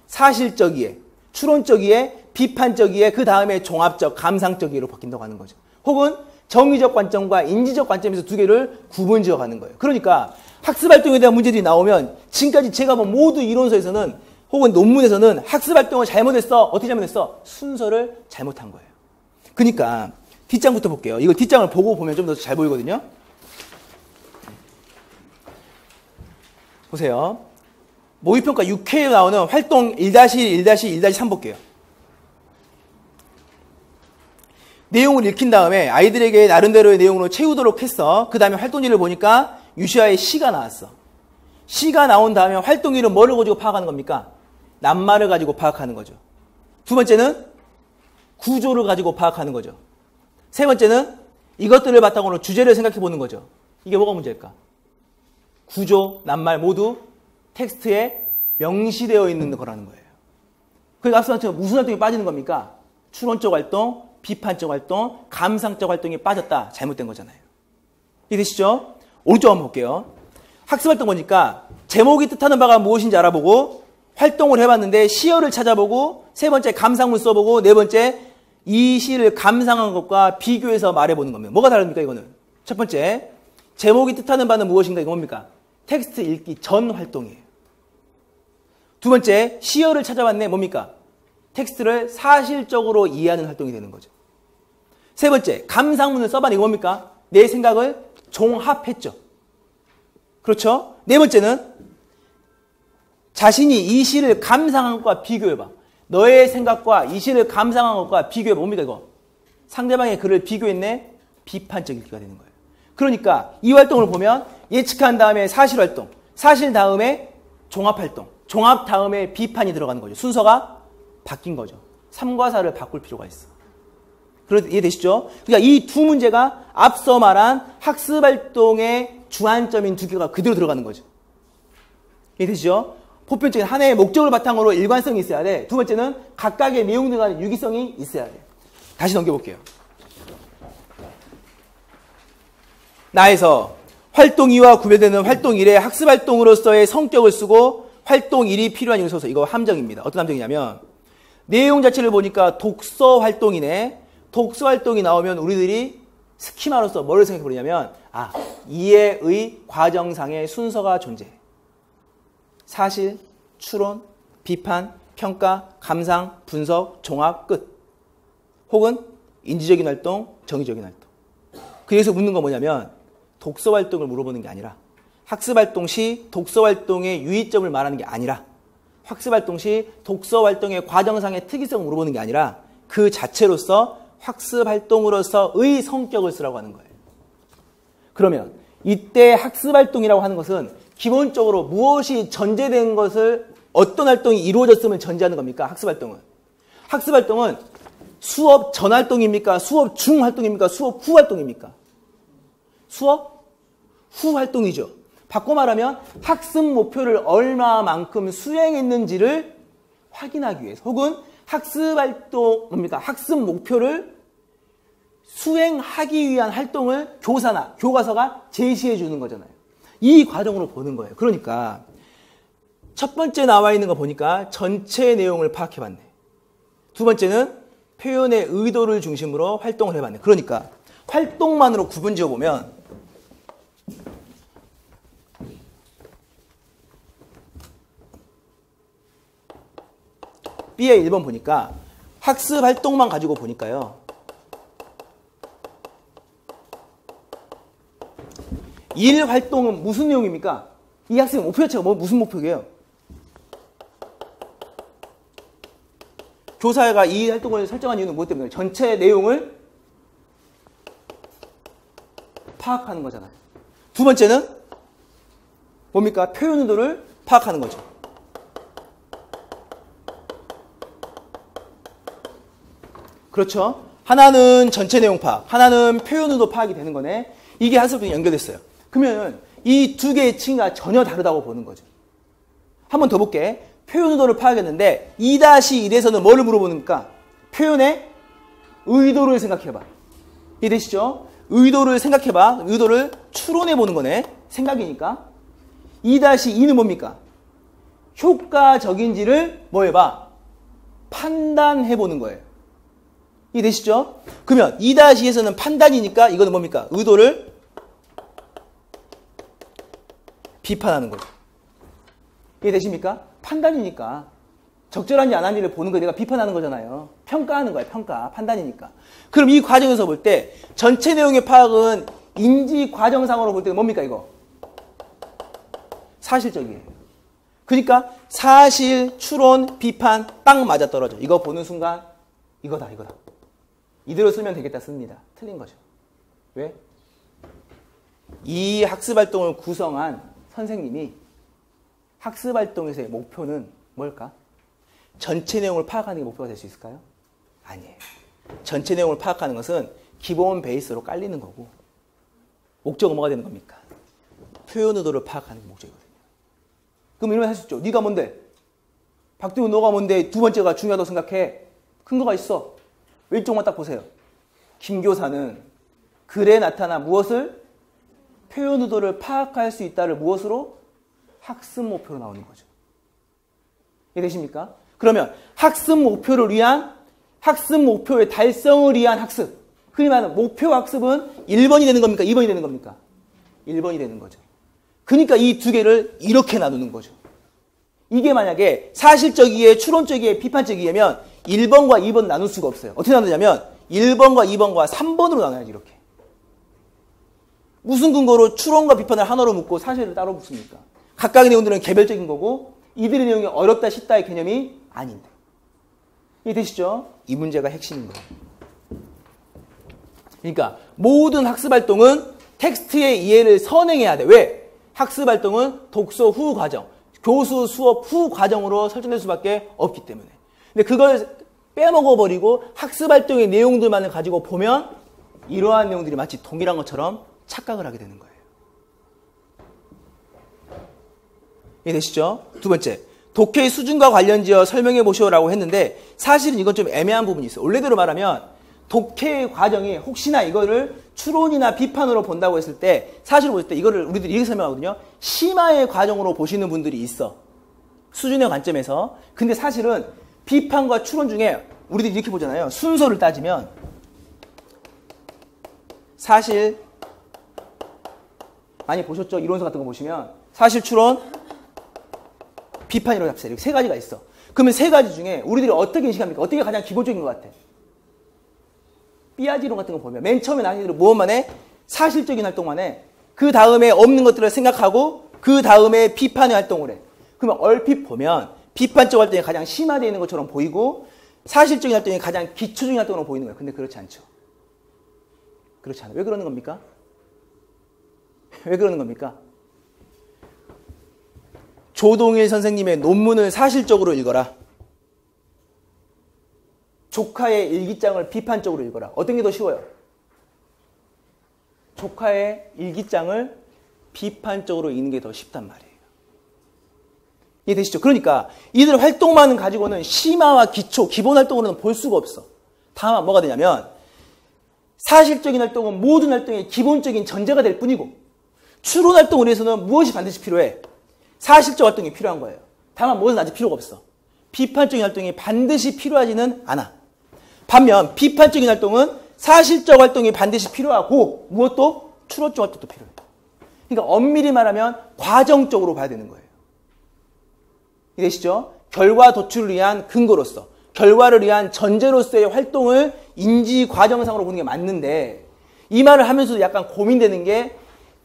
사실적이에, 추론적이에, 비판적이에, 그 다음에 종합적, 감상적이로 바뀐다고 하는 거죠. 혹은 정의적 관점과 인지적 관점에서 두 개를 구분 지어가는 거예요. 그러니까 학습활동에 대한 문제들이 나오면 지금까지 제가 본 모두 이론서에서는 혹은 논문에서는 학습활동을 잘못했어. 어떻게 잘못했어? 순서를 잘못한 거예요. 그러니까 뒷장부터 볼게요. 이거 뒷장을 보고 보면 좀 더 잘 보이거든요. 보세요. 모의평가 6회에 나오는 활동 1-1, 1-1-3 볼게요. 내용을 읽힌 다음에 아이들에게 나름대로의 내용으로 채우도록 했어. 그 다음에 활동지를 보니까 유시아의 시가 나왔어. 시가 나온 다음에 활동지는 뭐를 가지고 파악하는 겁니까? 낱말을 가지고 파악하는 거죠. 두 번째는 구조를 가지고 파악하는 거죠. 세 번째는 이것들을 바탕으로 주제를 생각해 보는 거죠. 이게 뭐가 문제일까? 구조, 낱말 모두 텍스트에 명시되어 있는 거라는 거예요. 그러니까 앞서 무슨 활동이 빠지는 겁니까? 추론적 활동, 비판적 활동, 감상적 활동이 빠졌다. 잘못된 거잖아요. 이해되시죠? 오른쪽 한번 볼게요. 학습활동 보니까 제목이 뜻하는 바가 무엇인지 알아보고 활동을 해봤는데 시어를 찾아보고 세 번째 감상문 써보고 네 번째 이 시를 감상한 것과 비교해서 말해보는 겁니다. 뭐가 다릅니까 이거는? 첫 번째, 제목이 뜻하는 바는 무엇인가? 이거 뭡니까? 텍스트 읽기 전 활동이에요. 두 번째, 시어를 찾아봤네. 뭡니까? 텍스트를 사실적으로 이해하는 활동이 되는 거죠. 세 번째, 감상문을 써봤네. 이거 뭡니까? 내 생각을 종합했죠. 그렇죠? 네 번째는 자신이 이 시를 감상한 것과 비교해봐. 너의 생각과 이 시를 감상한 것과 비교해봐. 뭡니까 이거? 상대방의 글을 비교했네. 비판적 읽기가 되는 거예요. 그러니까 이 활동을 보면 예측한 다음에 사실활동, 사실 다음에 종합활동, 종합 다음에 비판이 들어가는 거죠. 순서가 바뀐 거죠. 3과 4를 바꿀 필요가 있어. 이해되시죠? 그러니까 이 두 문제가 앞서 말한 학습활동의 주안점인 두 개가 그대로 들어가는 거죠. 이해되시죠? 보편적인 하나의 목적을 바탕으로 일관성이 있어야 돼. 두 번째는 각각의 내용들 간의 유기성이 있어야 돼. 다시 넘겨볼게요. 나에서 활동 2와 구별되는 활동 1의 학습활동으로서의 성격을 쓰고 활동 1이 필요한 이유를 써서 이거 함정입니다. 어떤 함정이냐면 내용 자체를 보니까 독서활동이네. 독서활동이 나오면 우리들이 스키마로서 뭐를 생각해보냐면 이해의 과정상의 순서가 존재해. 사실, 추론, 비판, 평가, 감상, 분석, 종합, 끝. 혹은 인지적인 활동, 정의적인 활동. 그래서 묻는 건 뭐냐면 독서활동을 물어보는 게 아니라 학습활동 시 독서활동의 유의점을 말하는 게 아니라 학습활동 시 독서활동의 과정상의 특이성을 물어보는 게 아니라 그 자체로서 학습활동으로서의 성격을 쓰라고 하는 거예요. 그러면 이때 학습활동이라고 하는 것은 기본적으로 무엇이 전제된 것을 어떤 활동이 이루어졌음을 전제하는 겁니까? 학습활동은. 학습활동은 수업 전 활동입니까? 수업 중 활동입니까? 수업 후 활동입니까? 수업 후 활동이죠. 바꿔 말하면 학습 목표를 얼마만큼 수행했는지를 확인하기 위해서 혹은 학습활동 뭡니까? 학습 목표를 수행하기 위한 활동을 교사나 교과서가 제시해 주는 거잖아요. 이 과정으로 보는 거예요. 그러니까 첫 번째 나와 있는 거 보니까 전체 내용을 파악해봤네. 두 번째는 표현의 의도를 중심으로 활동을 해봤네. 그러니까 활동만으로 구분 지어보면 B의 1번 보니까 학습 활동만 가지고 보니까요. 일 활동은 무슨 내용입니까? 이 학생의 목표 자체가 무슨 목표예요? 교사가 이 활동을 설정한 이유는 무엇 때문에? 전체 내용을 파악하는 거잖아요. 두 번째는 뭡니까? 표현 의도를 파악하는 거죠. 그렇죠? 하나는 전체 내용 파악, 하나는 표현 의도 파악이 되는 거네. 이게 학습이 연결됐어요. 그러면 이 두 개의 층이 전혀 다르다고 보는 거죠. 한 번 더 볼게. 표현 의도를 파악했는데 2-1에서는 뭐를 물어보니까 표현의 의도를 생각해봐. 이해되시죠? 의도를 생각해봐. 의도를 추론해보는 거네. 생각이니까. 2-2는 뭡니까? 효과적인지를 뭐 해봐? 판단해보는 거예요. 이해되시죠? 그러면 2-2에서는 판단이니까 이거는 뭡니까? 의도를 비판하는 거죠. 이해되십니까? 판단이니까 적절한지 안 한지를 보는 거 내가 비판하는 거잖아요. 평가하는 거야. 평가. 판단이니까. 그럼 이 과정에서 볼 때 전체 내용의 파악은 인지 과정상으로 볼 때는 뭡니까 이거? 사실적이에요. 그러니까 사실, 추론, 비판 딱 맞아떨어져. 이거 보는 순간 이거다. 이대로 쓰면 되겠다 씁니다. 틀린 거죠. 왜? 이 학습활동을 구성한 선생님이 학습활동에서의 목표는 뭘까? 전체 내용을 파악하는 게 목표가 될 수 있을까요? 아니에요. 전체 내용을 파악하는 것은 기본 베이스로 깔리는 거고 목적은 뭐가 되는 겁니까? 표현 의도를 파악하는 게 목적이거든요. 그럼 이러면 할 수 있죠. 네가 뭔데? 박두훈 너가 뭔데 두 번째가 중요하다고 생각해? 근거가 있어. 왼쪽만 딱 보세요. 김 교사는 글에 나타난 무엇을? 표현 의도를 파악할 수 있다를 무엇으로? 학습 목표로 나오는 거죠. 이해되십니까? 그러면 학습 목표를 위한 학습 목표의 달성을 위한 학습. 흔히 말하는 목표 학습은 1번이 되는 겁니까? 2번이 되는 겁니까? 1번이 되는 거죠. 그러니까 이 두 개를 이렇게 나누는 거죠. 이게 만약에 사실적이에 추론적이에 비판적이면 1번과 2번 나눌 수가 없어요. 어떻게 나누냐면 1번과 2번과 3번으로 나눠야지 이렇게. 무슨 근거로 추론과 비판을 하나로 묶고 사실을 따로 묶습니까? 각각의 내용들은 개별적인 거고 이들의 내용이 어렵다 쉽다의 개념이 아닌데. 이해되시죠? 이 문제가 핵심인 거예요. 그러니까 모든 학습활동은 텍스트의 이해를 선행해야 돼. 왜? 학습활동은 독서 후 과정, 교수 수업 후 과정으로 설정될 수밖에 없기 때문에. 근데 그걸 빼먹어버리고 학습활동의 내용들만을 가지고 보면 이러한 내용들이 마치 동일한 것처럼 착각을 하게 되는 거예요. 이해되시죠? 두 번째, 독해의 수준과 관련지어 설명해 보시오라고 했는데 사실은 이건 좀 애매한 부분이 있어요. 원래대로 말하면 독해의 과정이 혹시나 이거를 추론이나 비판으로 본다고 했을 때 사실을 볼 때 이거를 우리들이 이렇게 설명하거든요. 심화의 과정으로 보시는 분들이 있어. 수준의 관점에서. 근데 사실은 비판과 추론 중에 우리들이 이렇게 보잖아요. 순서를 따지면 사실 많이 보셨죠? 이론서 같은 거 보시면 사실, 추론, 비판이라고 합시다. 이렇게 세 가지가 있어. 그러면 세 가지 중에 우리들이 어떻게 인식합니까? 어떻게 가장 기본적인 것 같아? 삐아지론 같은 거 보면 맨 처음에 나한테 무엇만 해? 사실적인 활동만 해. 그 다음에 없는 것들을 생각하고 그 다음에 비판의 활동을 해. 그러면 얼핏 보면 비판적 활동이 가장 심화되어 있는 것처럼 보이고 사실적인 활동이 가장 기초적인 활동으로 보이는 거예요. 근데 그렇지 않죠. 그렇지 않아요. 왜 그러는 겁니까? 왜 그러는 겁니까? 조동일 선생님의 논문을 사실적으로 읽어라. 조카의 일기장을 비판적으로 읽어라. 어떤 게 더 쉬워요? 조카의 일기장을 비판적으로 읽는 게 더 쉽단 말이에요. 이해되시죠? 그러니까 이들 활동만 가지고는 심화와 기초, 기본 활동으로는 볼 수가 없어. 다만 뭐가 되냐면 사실적인 활동은 모든 활동의 기본적인 전제가 될 뿐이고 추론 활동을 위해서는 무엇이 반드시 필요해? 사실적 활동이 필요한 거예요. 다만 무엇은 아직 필요가 없어. 비판적인 활동이 반드시 필요하지는 않아. 반면 비판적인 활동은 사실적 활동이 반드시 필요하고 무엇도 추론적 활동도 필요해. 그러니까 엄밀히 말하면 과정적으로 봐야 되는 거예요. 이해되시죠? 결과 도출을 위한 근거로서, 결과를 위한 전제로서의 활동을 인지 과정상으로 보는 게 맞는데, 이 말을 하면서도 약간 고민되는 게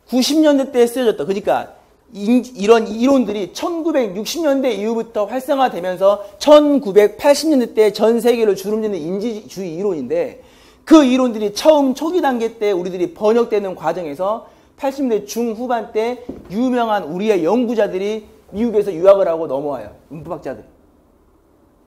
90년대 때 쓰여졌다. 그러니까 이런 이론들이 1960년대 이후부터 활성화되면서 1980년대 때 전 세계를 주름짓는 인지주의 이론인데, 그 이론들이 처음 초기 단계 때 우리들이 번역되는 과정에서 80년대 중후반 때 유명한 우리의 연구자들이 미국에서 유학을 하고 넘어와요. 문법학자들.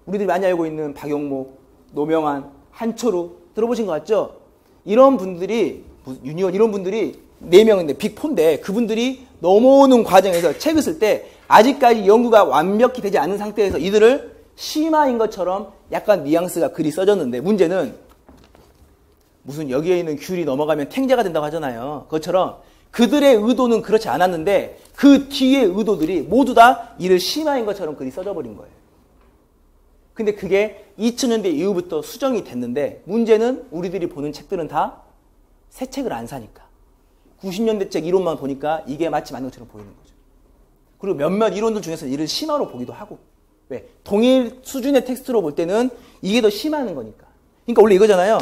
우리들이 많이 알고 있는 박용목, 노명환, 한초루 들어보신 것 같죠? 이런 분들이, 유니온 이런 분들이 4명인데 빅4인데 그분들이 넘어오는 과정에서 책을 쓸 때 아직까지 연구가 완벽히 되지 않은 상태에서 이들을 심화인 것처럼 약간 뉘앙스가 글이 써졌는데, 문제는 무슨 여기에 있는 귤이 넘어가면 탱자가 된다고 하잖아요. 그것처럼 그들의 의도는 그렇지 않았는데 그 뒤의 의도들이 모두 다 이를 심화인 것처럼 글이 써져 버린 거예요. 근데 그게 2000년대 이후부터 수정이 됐는데, 문제는 우리들이 보는 책들은 다 새 책을 안 사니까 90년대 책 이론만 보니까 이게 마치 맞는 것처럼 보이는 거죠. 그리고 몇몇 이론들 중에서 이를 심화로 보기도 하고. 왜? 동일 수준의 텍스트로 볼 때는 이게 더 심하는 거니까. 그러니까 원래 이거잖아요.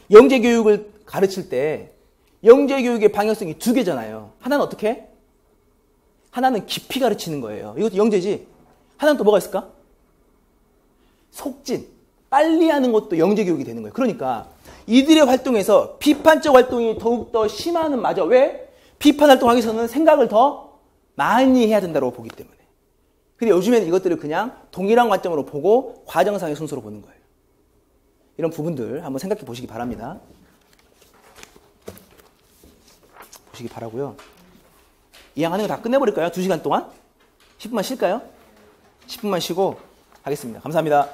영재교육을 가르칠 때 영재교육의 방향성이 2개잖아요. 하나는 어떻게? 하나는 깊이 가르치는 거예요. 이것도 영재지. 하나는 또 뭐가 있을까? 속진. 빨리 하는 것도 영재교육이 되는 거예요. 그러니까 이들의 활동에서 비판적 활동이 더욱더 심화는 맞아. 왜? 비판 활동하기 위해서는 생각을 더 많이 해야 된다고 보기 때문에. 근데 요즘에는 이것들을 그냥 동일한 관점으로 보고 과정상의 순서로 보는 거예요. 이런 부분들 한번 생각해 보시기 바랍니다. 보시기 바라고요. 이왕하는 거 다 끝내버릴까요? 2시간 동안? 10분만 쉴까요? 10분만 쉬고 하겠습니다. 감사합니다.